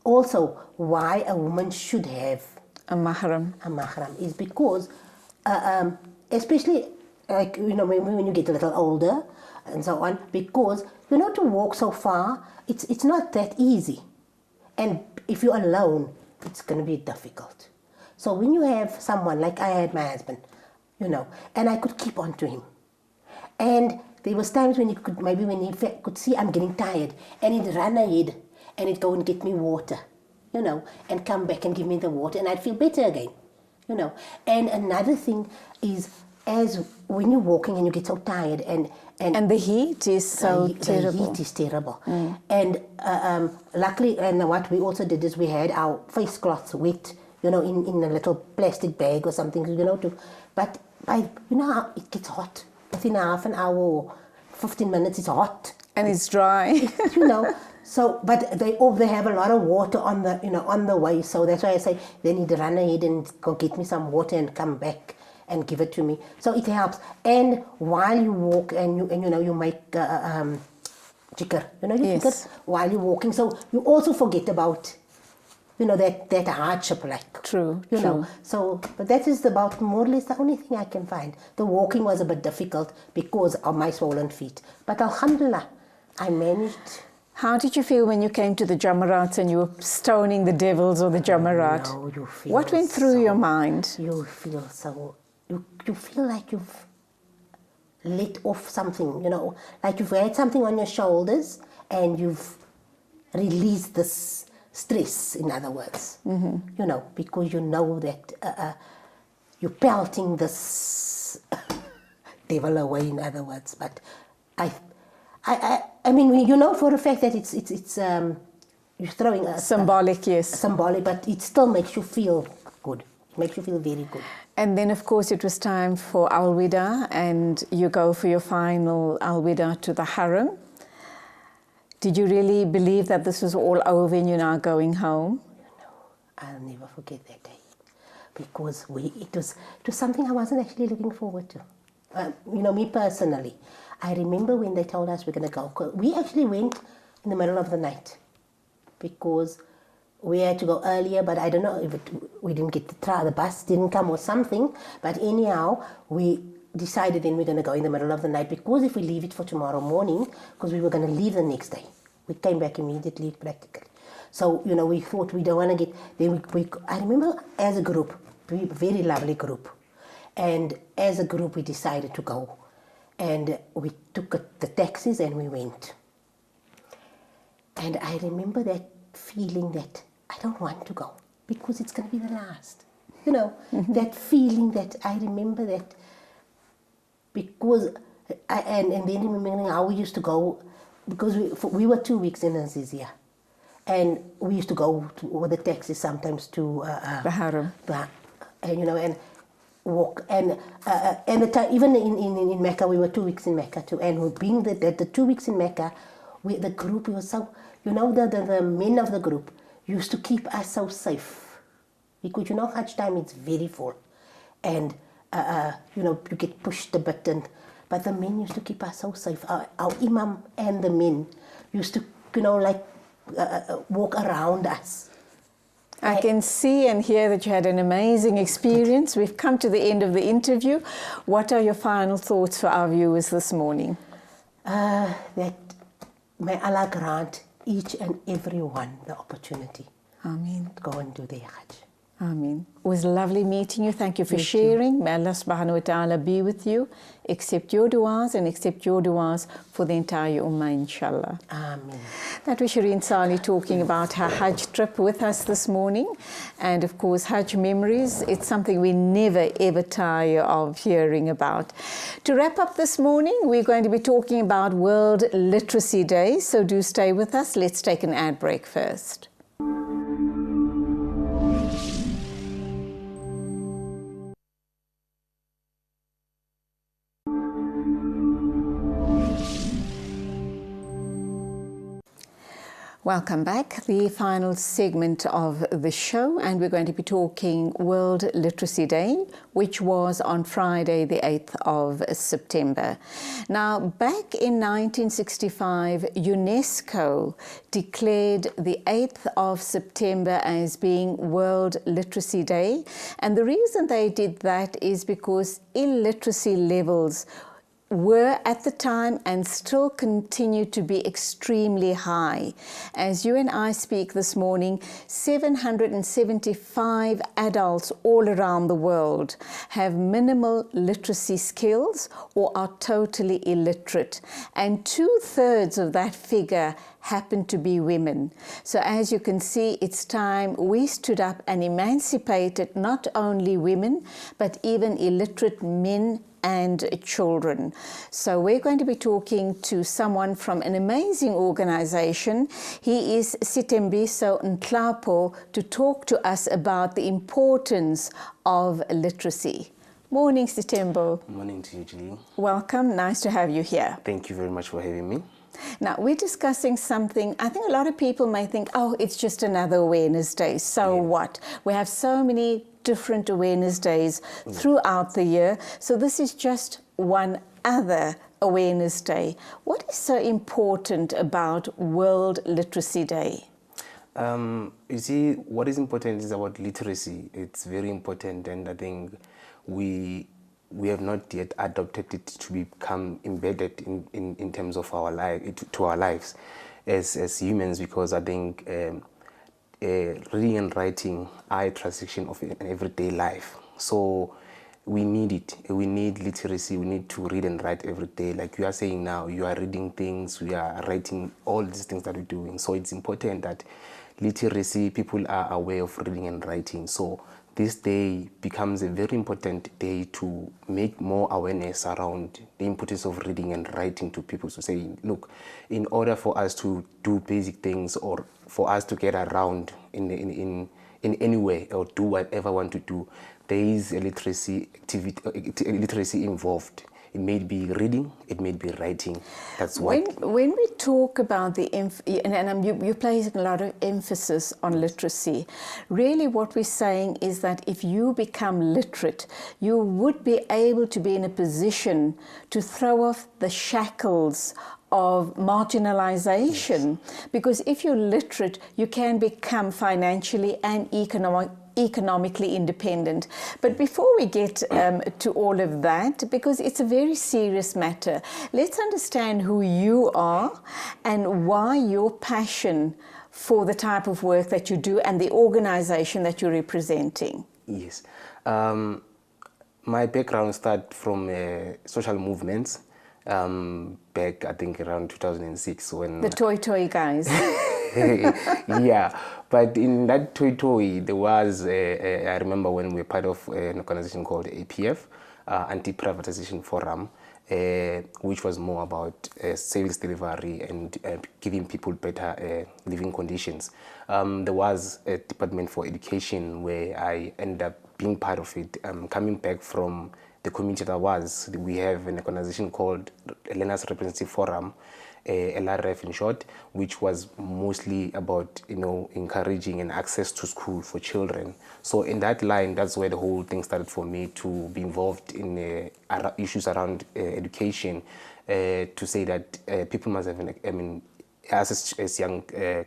also why a woman should have a mahram. A mahram is because especially like when you get a little older and so on, because to walk so far, it's not that easy, and if you're alone, it's going to be difficult. So when you have someone like I had my husband, and I could keep on to him, and there was times when he could see I'm getting tired, and he'd run ahead and he'd go and get me water, and come back and give me the water, and I'd feel better again. And another thing is, as when you're walking and you get so tired and the heat is so terrible. The heat is terrible. And luckily, and what we also did is we had our face cloths wet, in a little plastic bag or something, but it gets hot. Within half an hour or 15 minutes, it's hot. And it's dry. So, but they have a lot of water on the way. So that's why I say they need to run ahead and go get me some water and come back and give it to me. So it helps. And while you walk and you make zikr, yes. while you're walking. So you also forget about that hardship, like true. So, but that is about more or less the only thing I can find. The walking was a bit difficult because of my swollen feet. But alhamdulillah, I managed. How did you feel when you came to the Jamarats and you were stoning the devils or the Jamarat? You feel what went through your mind? You feel so. You feel like you've let off something. Like you've had something on your shoulders and you've released this stress. In other words, because that you're pelting this devil away. In other words, but I mean, for a fact that it's you're throwing a symbolic, yes, symbolic, but it still makes you feel good. It makes you feel very good. And then, of course, it was time for Al-Wida, and you go for your final Al-Wida to the Haram. Did you really believe that this was all over and you're now going home? I'll never forget that day, because it was something I wasn't actually looking forward to. Me personally. I remember when they told us we're going to go. We actually went in the middle of the night because we had to go earlier, but I don't know if we didn't get the bus didn't come or something. But anyhow, we decided then we're going to go in the middle of the night, because if we leave it for tomorrow morning, because we were going to leave the next day. We came back immediately practically. So, we thought we don't want to get... Then I remember as a group, a very lovely group, and as a group we decided to go. And we took the taxis and we went. And I remember that feeling that I don't want to go because it's going to be the last. That feeling that I remember that because, and then remembering how we used to go, because we were 2 weeks in Azizia. And we used to go with the taxi sometimes to The Haram. and and walk even in Mecca, we were 2 weeks in Mecca too. And being the 2 weeks in Mecca, the group was so the men of the group used to keep us so safe because Hajj time it's very full, and you get pushed a bit, but the men used to keep us so safe. Our imam and the men used to walk around us. I can see and hear that you had an amazing experience. We've come to the end of the interview. What are your final thoughts for our viewers this morning? That may Allah grant each and every one the opportunity Ameen. to go and do their Hajj. Ameen. It was lovely meeting you. Thank you for sharing. May Allah subhanahu wa ta'ala be with you. Accept your du'as and accept your du'as for the entire ummah, inshallah. Ameen. That was Shareen Sali talking about her Hajj trip with us this morning. And of course, Hajj memories, it's something we never ever tire of hearing about. To wrap up this morning, we're going to be talking about World Literacy Day. So do stay with us. Let's take an ad break first. Welcome back. The final segment of the show, and we're going to be talking World Literacy Day, which was on Friday, the 8th of September. Now, back in 1965, UNESCO declared the 8th of September as being World Literacy Day. And the reason they did that is because illiteracy levels were at the time and still continue to be extremely high. As you and I speak this morning, 775 adults all around the world have minimal literacy skills or are totally illiterate. And 2/3 of that figure happen to be women. So as you can see, it's time we stood up and emancipated not only women, but even illiterate men and children. So we're going to be talking to someone from an amazing organization. He is Sitembiso Ntlapo to talk to us about the importance of literacy. Morning, Sitembo. Morning to you, Julie. Welcome. Nice to have you here. Thank you very much for having me. Now, we're discussing something, I think a lot of people may think, oh, it's just another awareness day. So what? We have so many different awareness days throughout the year. So this is just one other awareness day. What is so important about World Literacy Day? You see, what is important is about literacy. It's very important, and I think we have not yet adopted it to become embedded in terms of our life, to our lives as humans, because I think reading and writing are a transaction of an everyday life. So we need it. We need literacy. We need to read and write every day. Like you are saying now, you are reading things, we are writing all these things that we're doing. So it's important that literacy, people are aware of reading and writing. So this day becomes a very important day to make more awareness around the importance of reading and writing to people. So say, look, in order for us to do basic things or for us to get around in any way or do whatever we want to do, there is a literacy involved. It may be reading, it may be writing. That's what. When we talk about the, you place a lot of emphasis on literacy, really what we're saying is that if you become literate, you would be able to be in a position to throw off the shackles of marginalization. Yes. Because if you're literate, you can become financially and economically independent. But before we get to all of that, because it's a very serious matter, let's understand who you are and why your passion for the type of work that you do and the organization that you're representing. Yes. My background starts from social movements. Back, I think, around 2006 when... The Toy guys. Yeah, but in that Toy, there was, I remember when we were part of an organization called APF, anti-privatization forum, which was more about savings delivery and giving people better living conditions. There was a department for education where I ended up being part of it. Coming back from the community that was, we have an organization called Learners Representative Forum, LRF in short, which was mostly about, you know, encouraging and access to school for children. So in that line, that's where the whole thing started for me to be involved in issues around education, to say that people must have, as young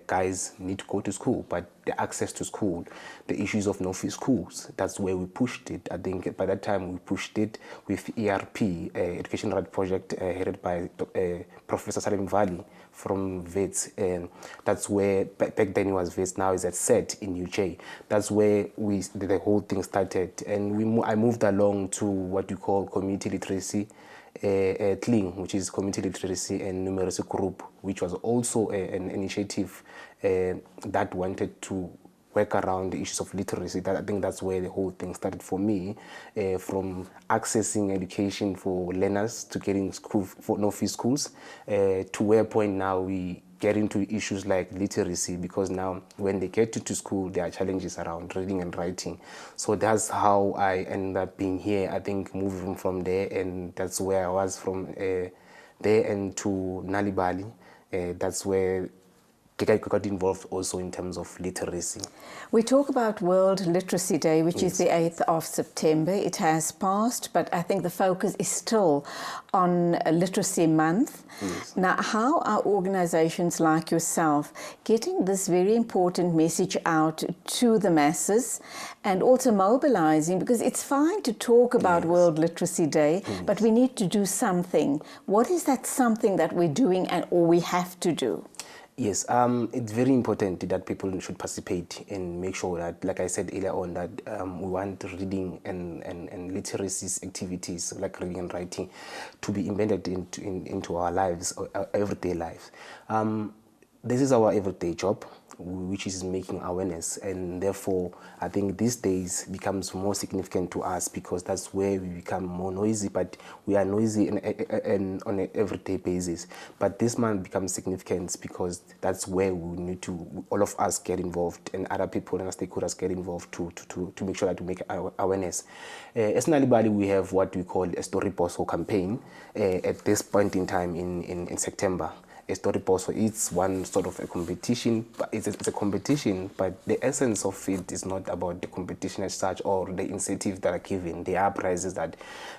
guys need to go to school, but the access to school, the issues of no-fee schools, that's where we pushed it. I think by that time we pushed it with ERP, Education Right Project, headed by Professor Salim Valley from WITS, and that's where, back then it was WITS, now it's at SET in UK. That's where the whole thing started, and I moved along to what we call community literacy, CLING, which is Community Literacy and Numeracy Group, which was also an initiative that wanted to work around the issues of literacy. I think that's where the whole thing started for me, from accessing education for learners to getting school for no-fee schools, to where point now we get into issues like literacy, because now when they get to school, there are challenges around reading and writing. So that's how I ended up being here, I think, moving from there, and that's where I was from there and to Nalibali. That's where I got involved also in terms of literacy. We talk about World Literacy Day, which is the 8th of September. It has passed, but I think the focus is still on Literacy Month. Yes. Now, how are organizations like yourself getting this very important message out to the masses and also mobilizing? Because it's fine to talk about World Literacy Day, but we need to do something. What is that something that we're doing or we have to do? Yes, it's very important that people should participate and make sure that, like I said earlier on, that we want reading and literacy activities like reading and writing to be embedded into our lives, our everyday lives. This is our everyday job, which is making awareness, and therefore I think these days becomes more significant to us because that's where we become more noisy, but we are noisy and on an everyday basis. But this month becomes significant because that's where we need to, all of us get involved and other people and stakeholders get involved to make sure that we make awareness. As Nalibali, we have what we call a Story Poso campaign at this point in time in September. A story poso, it's one sort of a competition, but it's a competition, but the essence of it is not about the competition as such or the incentives that are given. There are prizes that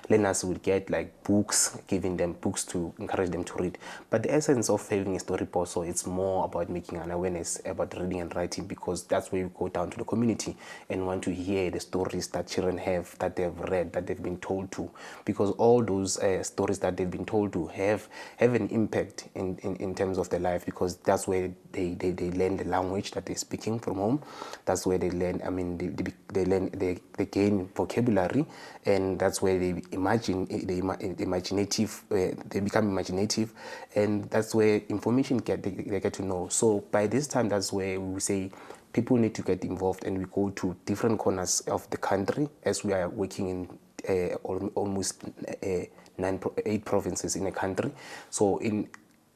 learners will get, like books, giving them books to encourage them to read. But the essence of having a story poso, it's more about making an awareness about reading and writing, because that's where you go down to the community and want to hear the stories that children have, that they've read, that they've been told to, because all those stories that they've been told to have an impact in terms of their life, because that's where they learn the language that they're speaking from home. That's where they learn, they gain vocabulary, and that's where they become imaginative, and that's where information they get to know. So by this time, that's where we say people need to get involved, and we go to different corners of the country as we are working in almost 8 provinces in a country. So in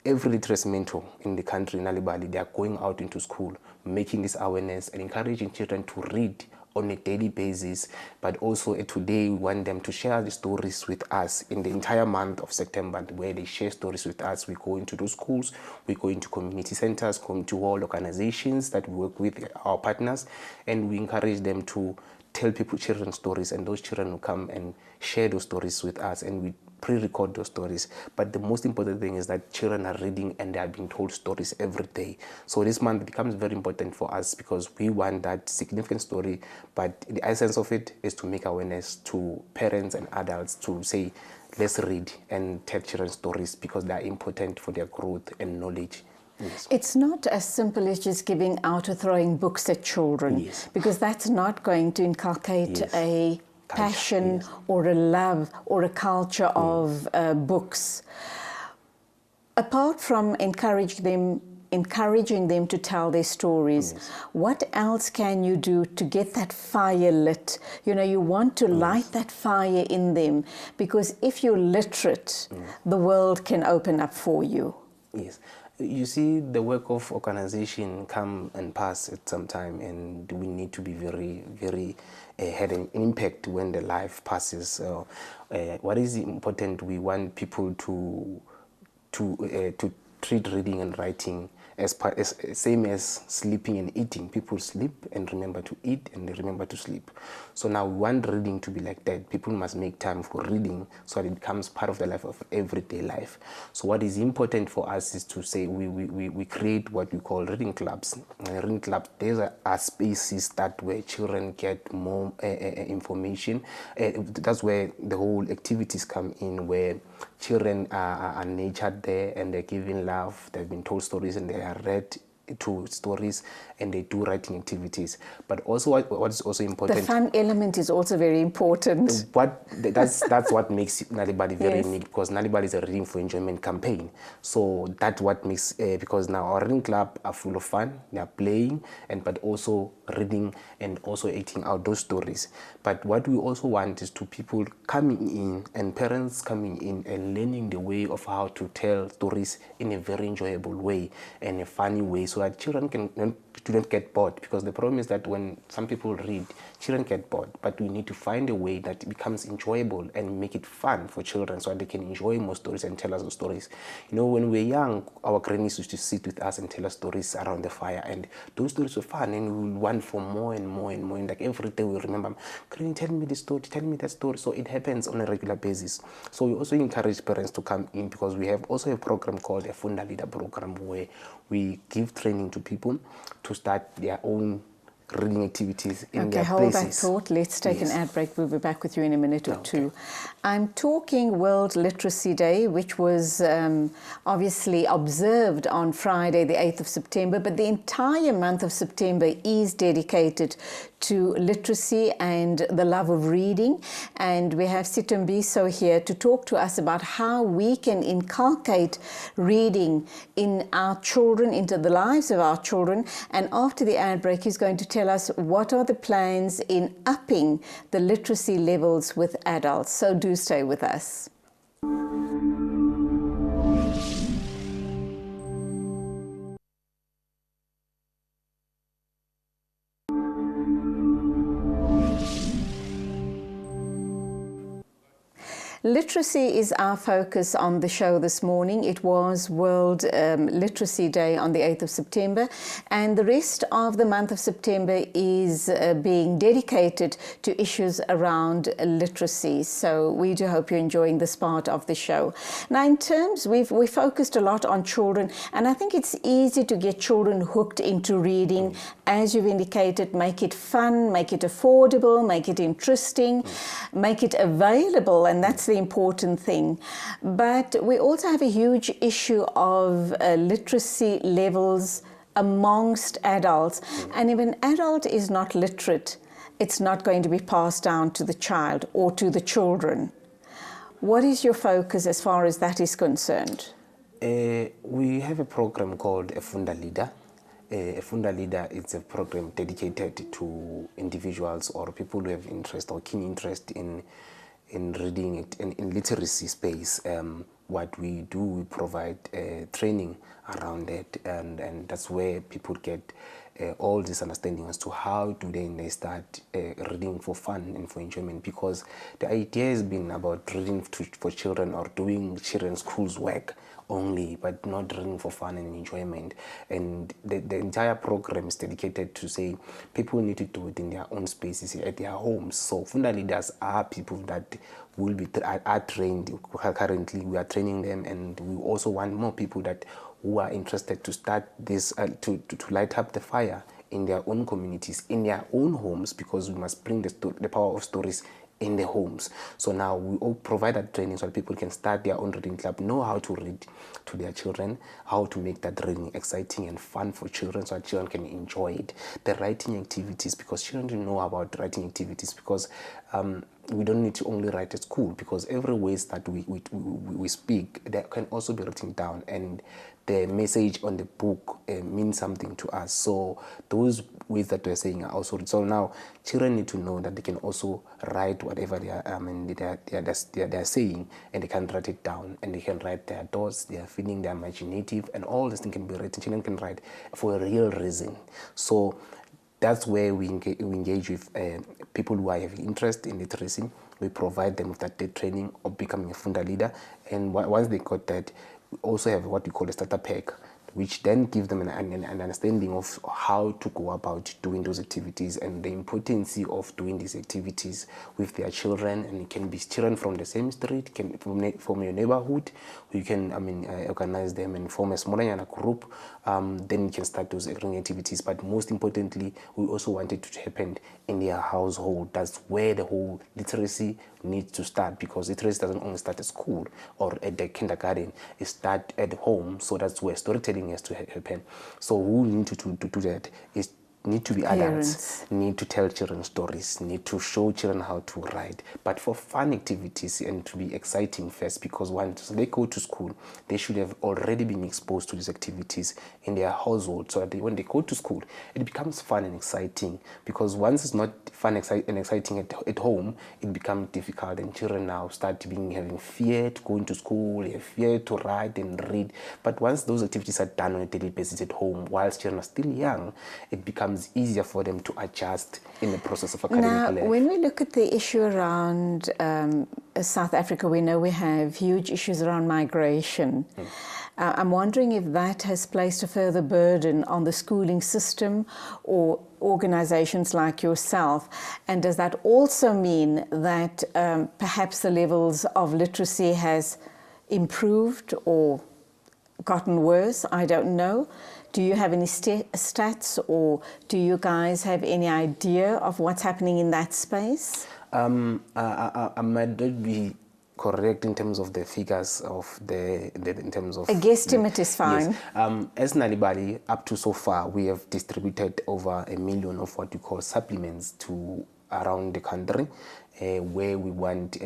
every literacy mentor in the country, in Nalibali, they are going out into school, making this awareness and encouraging children to read on a daily basis. But also today we want them to share the stories with us in the entire month of September, where they share stories with us. We go into those schools, we go into community centers, to all organizations that we work with, our partners, and we encourage them to tell children stories, and those children will come and share those stories with us, and we pre-record those stories. But the most important thing is that children are reading and they are being told stories every day. So this month becomes very important for us because we want that significant story, but the essence of it is to make awareness to parents and adults to say, let's read and tell children stories because they are important for their growth and knowledge. Yes. It's not as simple as just giving out or throwing books at children, yes, because that's not going to inculcate yes, a passion, yes, or a love or a culture of books. Apart from encouraging them encouraging them to tell their stories. Yes. What else can you do to get that fire lit? You know, you want to light that fire in them, because if you're literate, the world can open up for you. Yes. You see, the work of organization come and pass at some time, and we need to be very, very had an impact when the life passes. What is important? We want people to treat reading and writing as same as sleeping and eating. People sleep and remember to eat, and they remember to sleep. So now we want reading to be like that. People must make time for reading so that it becomes part of the life of everyday life. So what is important for us is to say we create what we call reading clubs. Reading clubs, these are spaces that where children get more information. That's where the whole activities come in, where children are nurtured there, and they're given love. They've been told stories, and they are read to stories, and they do writing activities. But also what is also important, The fun element is also very important. That's what makes Nalibali very Yes. unique, because Nalibali is a reading for enjoyment campaign. So that's what makes because now our reading club are full of fun. They are playing, but also reading and also acting out those stories. But what we also want is to people coming in and parents coming in and learning the way of how to tell stories in a very enjoyable way and a funny way, so that children don't get bored. Because the problem is that when some people read, children get bored. But we need to find a way that it becomes enjoyable and make it fun for children, so that they can enjoy more stories and tell us the stories. You know, when we were young, our grannies used to sit with us and tell us stories around the fire, and those stories were fun, and we would want for more and more and more. And like every day we remember, Granny, tell me this story, tell me that story. So it happens on a regular basis. So we also encourage parents to come in, because we have also a program called a Funda Leader program, where we give training to people to start their own reading activities in their hold places. that thought. Let's take an ad break. We'll be back with you in a minute or two. I'm talking World Literacy Day, which was obviously observed on Friday, the 8th of September, but the entire month of September is dedicated to literacy and the love of reading. And we have Situmbiso here to talk to us about how we can inculcate reading in our children, into the lives of our children. And after the ad break, he's going to tell us what are the plans in upping the literacy levels with adults. So do stay with us. Literacy is our focus on the show this morning. It was World Literacy Day on the 8th of September, and the rest of the month of September is being dedicated to issues around literacy. So we do hope you're enjoying this part of the show. Now, in terms, we focused a lot on children, and I think it's easy to get children hooked into reading. As you've indicated, make it fun, make it affordable, make it interesting, make it available, and that's the important thing. But we also have a huge issue of literacy levels amongst adults. And if an adult is not literate, it's not going to be passed down to the child or to the children. What is your focus as far as that is concerned? We have a program called a Funda Leader. A Funda Leader is a program dedicated to individuals or people who have interest or keen interest in reading it in literacy space. What we do, we provide training around it, and that's where people get all this understanding as to how do they start reading for fun and for enjoyment, because the idea has been about reading for children or doing children's school's work only, but not reading for fun and enjoyment. And the entire program is dedicated to say people need to do it in their own spaces at their homes. So Funda Leaders are people that will be are trained. Currently we are training them, and we also want more people that who are interested to start this to light up the fire in their own communities, in their own homes, because we must bring the power of stories in the homes. So now we all provide that training so that people can start their own reading club, know how to read to their children, how to make that reading exciting and fun for children so that children can enjoy it. The writing activities, because children don't know about writing activities, because we don't need to only write at school, because every ways that we speak, they can also be written down, and the message on the book means something to us. So those ways that we're saying are also, so now children need to know that they can also write whatever they are saying, and they can write it down, and they can write their thoughts, their feeling, their imaginative, and all this thing can be written. Children can write for a real reason. So that's where we engage with people who are having interest in literacy. We provide them with that training of becoming a funda leader, and once they got that, we also have what we call a starter pack, which then gives them an understanding of how to go about doing those activities and the importance of doing these activities with their children. And it can be children from the same street, can from your neighborhood. You can organize them and form a smaller group. Then you can start those activities. But most importantly, we also want it to happen in their household. That's where the whole literacy needs to start, because literacy doesn't only start at school or at the kindergarten. It starts at home. So that's where storytelling has to happen. So who need to do that is need to be adults, need to tell children stories, need to show children how to write, but for fun activities and to be exciting first, because once they go to school, they should have already been exposed to these activities in their household, so that when they go to school, it becomes fun and exciting. Because once it's not fun and exciting at home, it becomes difficult, and children now start having fear to go into school, have fear to write and read. But once those activities are done on a daily basis at home, whilst children are still young, it becomes easier for them to adjust in the process of academic life. When we look at the issue around South Africa, we know we have huge issues around migration. I'm wondering if that has placed a further burden on the schooling system or organizations like yourself, and does that also mean that perhaps the levels of literacy has improved or gotten worse? I don't know. Do you have any stats, or do you guys have any idea of what's happening in that space? I might not be correct in terms of the figures of in terms of... A guesstimate is fine. Yes. As Nalibali, up to so far, we have distributed over 1 million of what we call supplements to around the country, where we want,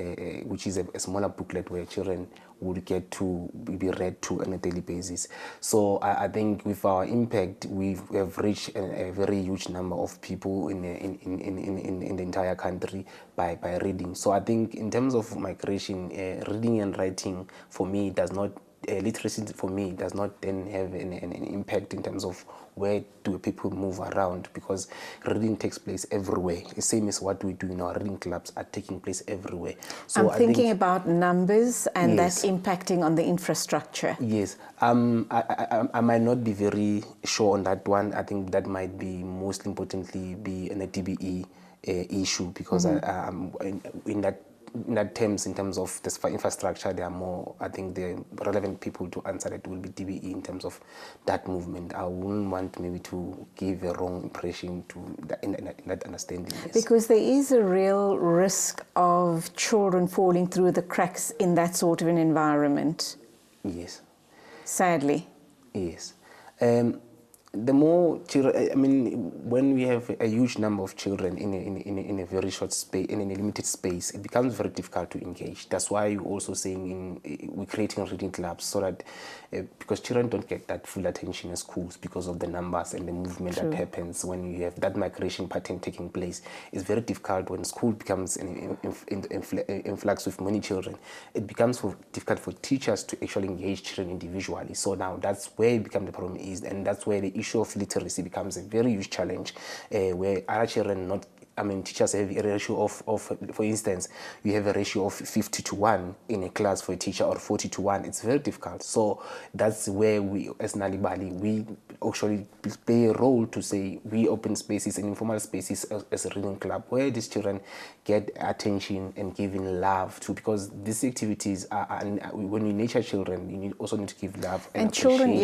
which is a smaller booklet where children would get to be read to on a daily basis. So I think with our impact, we have reached a very huge number of people in the entire country by reading. So I think in terms of migration, reading and writing for me does not, literacy for me does not then have an impact in terms of where do people move around, because reading takes place everywhere. The same as what we do in our reading clubs are taking place everywhere. So I'm thinking about numbers and that impacting on the infrastructure. Yes. I might not be very sure on that one. I think that might be most importantly be a DBE issue, because in that terms, in terms of this infrastructure, there are more, I think the relevant people to answer that will be DBE in terms of that movement. I wouldn't want maybe to give a wrong impression to in that understanding. Yes. Because there is a real risk of children falling through the cracks in that sort of an environment. Yes. Sadly. Yes. The more children, I mean, when we have a huge number of children in a very short space, in a limited space, it becomes very difficult to engage. That's why you're also saying we're creating reading clubs, so that because children don't get that full attention in schools because of the numbers and the movement that happens when you have that migration pattern taking place. It's very difficult when school becomes an influx with many children. It becomes difficult for teachers to actually engage children individually. So now that's where it becomes the problem is, and that's where the issue of literacy becomes a very huge challenge, where other children not, I mean, teachers have a ratio of, for instance, you have a ratio of 50-1 in a class for a teacher, or 40-1. It's very difficult. So that's where we, as Nalibali, we actually play a role to say we open spaces and informal spaces as a reading club, where these children get attention and given love to, because these activities are, when you nurture children, you also need to give love and children,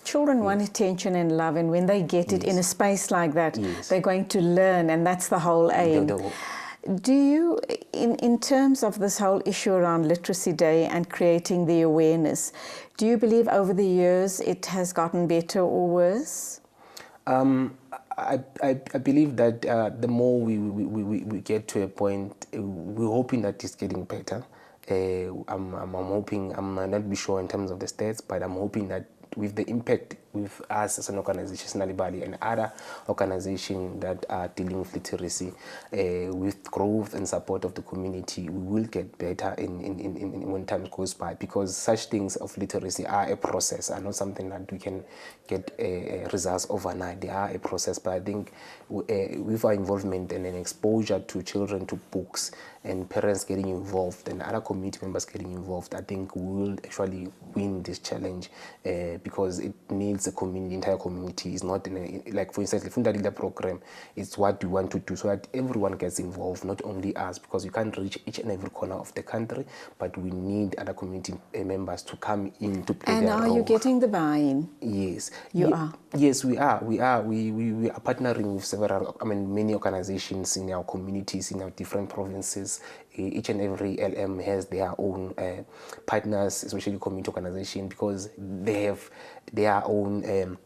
children want attention and love, and when they get it in a space like that, they're going to learn, and that's the whole aim. Do you, in terms of this whole issue around Literacy Day and creating the awareness, do you believe over the years it has gotten better or worse? I believe that the more we get to a point, we're hoping that it's getting better. I'm hoping, I'm not be sure in terms of the stats, but I'm hoping that with the impact with us as an organization, Snalibali, and other organizations that are dealing with literacy, with growth and support of the community, we will get better in when time goes by, because such things of literacy are a process, are not something that we can get results overnight. They are a process, but I think with our involvement and an exposure to children to books, and parents getting involved and other community members getting involved, I think we will actually win this challenge, because it needs a community, entire community. It's not like, for instance, the Fundadila program, it's what we want to do so that everyone gets involved, not only us, because we can't reach each and every corner of the country, but we need other community members to come in to play their role. And are you getting the buy-in? Yes. You are? Yes, we are. We are partnering with several, many organizations in our communities, in our different provinces. Each and every LM has their own partners, especially community organization, because they have their own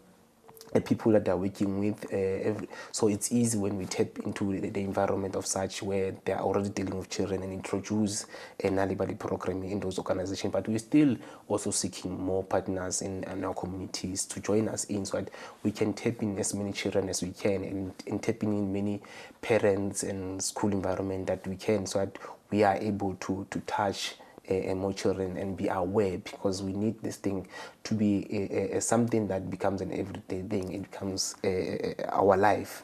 people that they're working with. So it's easy when we tap into the environment of such, where they are already dealing with children, and introduce a Nalibali program in those organizations. But we're still also seeking more partners in our communities to join us in, so that we can tap in as many children as we can, and tapping in many parents and school environment that we can, so that we are able to touch more children and be aware, because we need this thing to be something that becomes an everyday thing. It becomes our life.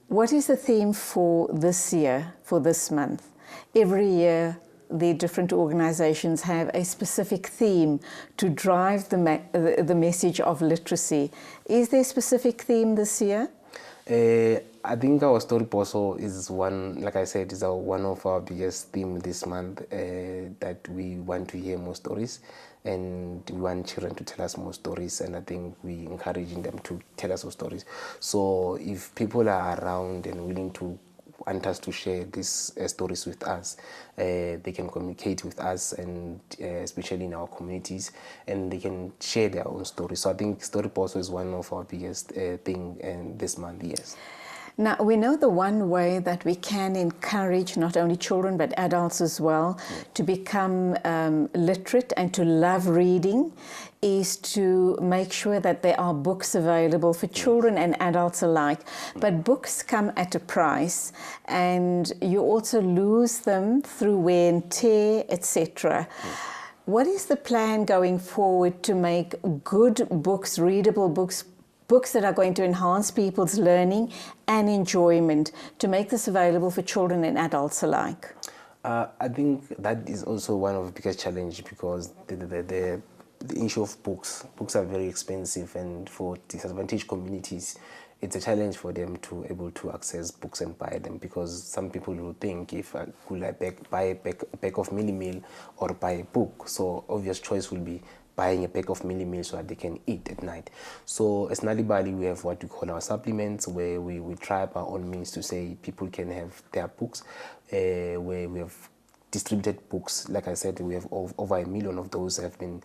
What is the theme for this year, for this month? Every year, the different organizations have a specific theme to drive the message of literacy. Is there a specific theme this year? I think our story also is one, like I said, is one of our biggest themes this month, that we want to hear more stories, and we want children to tell us more stories, and I think we encouraging them to tell us more stories. So if people are around and willing to want us to share these stories with us, they can communicate with us, and especially in our communities, and they can share their own stories. So I think story also is one of our biggest thing this month, yes. Now, we know the one way that we can encourage not only children but adults as well to become literate and to love reading is to make sure that there are books available for children and adults alike. But books come at a price, and you also lose them through wear and tear, etc. What is the plan going forward to make good books, readable books, books that are going to enhance people's learning and enjoyment, to make this available for children and adults alike? I think that is also one of the biggest challenges, because the issue of books are very expensive, and for disadvantaged communities, it's a challenge for them to able to access books and buy them, because some people will think, if I could buy a pack of Millie Meal or buy a book, so obvious choice will be buying a pack of Millie Meal so that they can eat at night. So as Nalibali, we have what we call our supplements, where we try by all means to say people can have their books, where we have distributed books. Like I said, we have over 1 million of those have been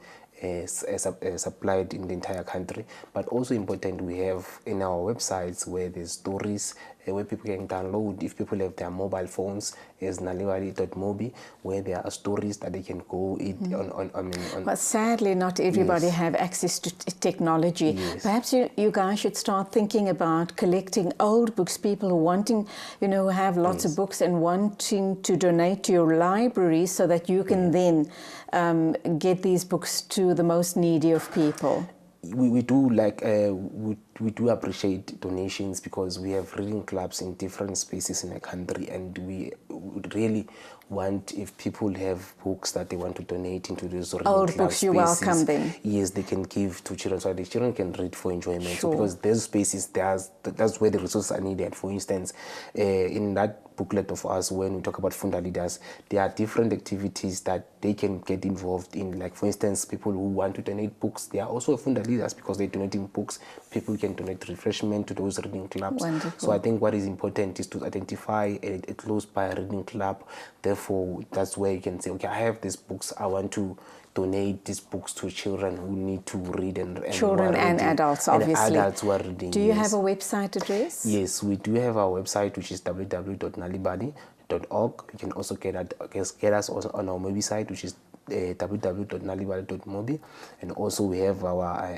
supplied in the entire country. But also important, we have in our websites where there's stories where people can download, if people have their mobile phones, is naliwali.mobi, where there are stories that they can go on. But sadly, not everybody have access to technology. Yes. Perhaps you guys should start thinking about collecting old books, people who wanting, who have lots of books and wanting to donate to your library, so that you can then get these books to the most needy of people. We do like we do appreciate donations, because we have reading clubs in different spaces in the country, and we would really want, if people have books that they want to donate into those reading old club books, spaces, you welcome them. Yes, they can give to children, so the children can read for enjoyment. Sure. So because there's spaces, that's where the resources are needed. For instance, in that booklet of us, when we talk about Funda leaders, there are different activities that they can get involved in. Like, for instance, people who want to donate books, they are also Funda leaders, because they're donating books. People can donate refreshment to those reading clubs. Wonderful. So I think what is important is to identify a close by reading club. Therefore, that's where you can say, okay, I have these books, I want to donate these books to children who need to read and Children and adults, obviously. And adults who are reading. Do you have a website address? Yes, we do have our website, which is www.nalibali.org. You can also get us also on our Mobi site, which is www.nalibali.mobi, and also we have our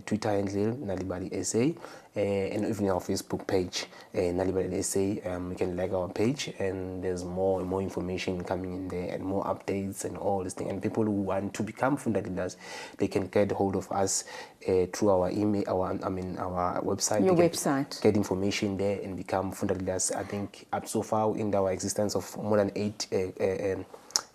Twitter handle Nalibali SA, and even our Facebook page Nalibali SA. You can like our page, and there's more information coming in there, and more updates and all this thing. And people who want to become Funda leaders, they can get hold of us through our email, our website. Your they website. Get information there and become Funda leaders. I think up so far in our existence of more than 8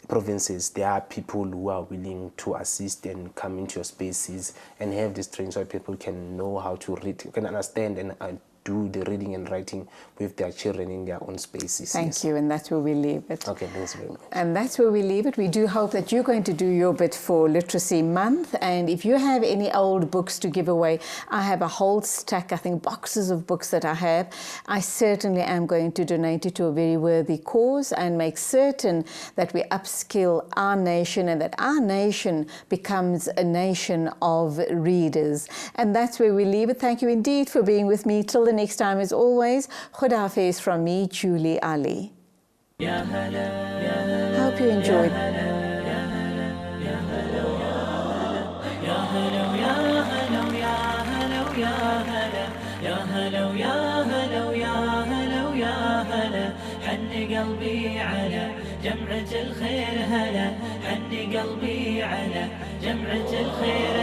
provinces, there are people who are willing to assist and come into your spaces and have this training so people can know how to read, can understand and do the reading and writing with their children in their own spaces. Thank you, and that's where we leave it. Okay, thanks very much. And that's where we leave it. We do hope that you're going to do your bit for Literacy Month. And if you have any old books to give away, I have a whole stack, I think boxes of books that I have. I certainly am going to donate it to a very worthy cause and make certain that we upskill our nation and that our nation becomes a nation of readers. And that's where we leave it. Thank you indeed for being with me. Till the next time, as always, Khuda Hafiz from me, Julie Alli. Hope you enjoyed. حن قلبي على جمعة الخير هلا، حن قلبي على جمعة الخير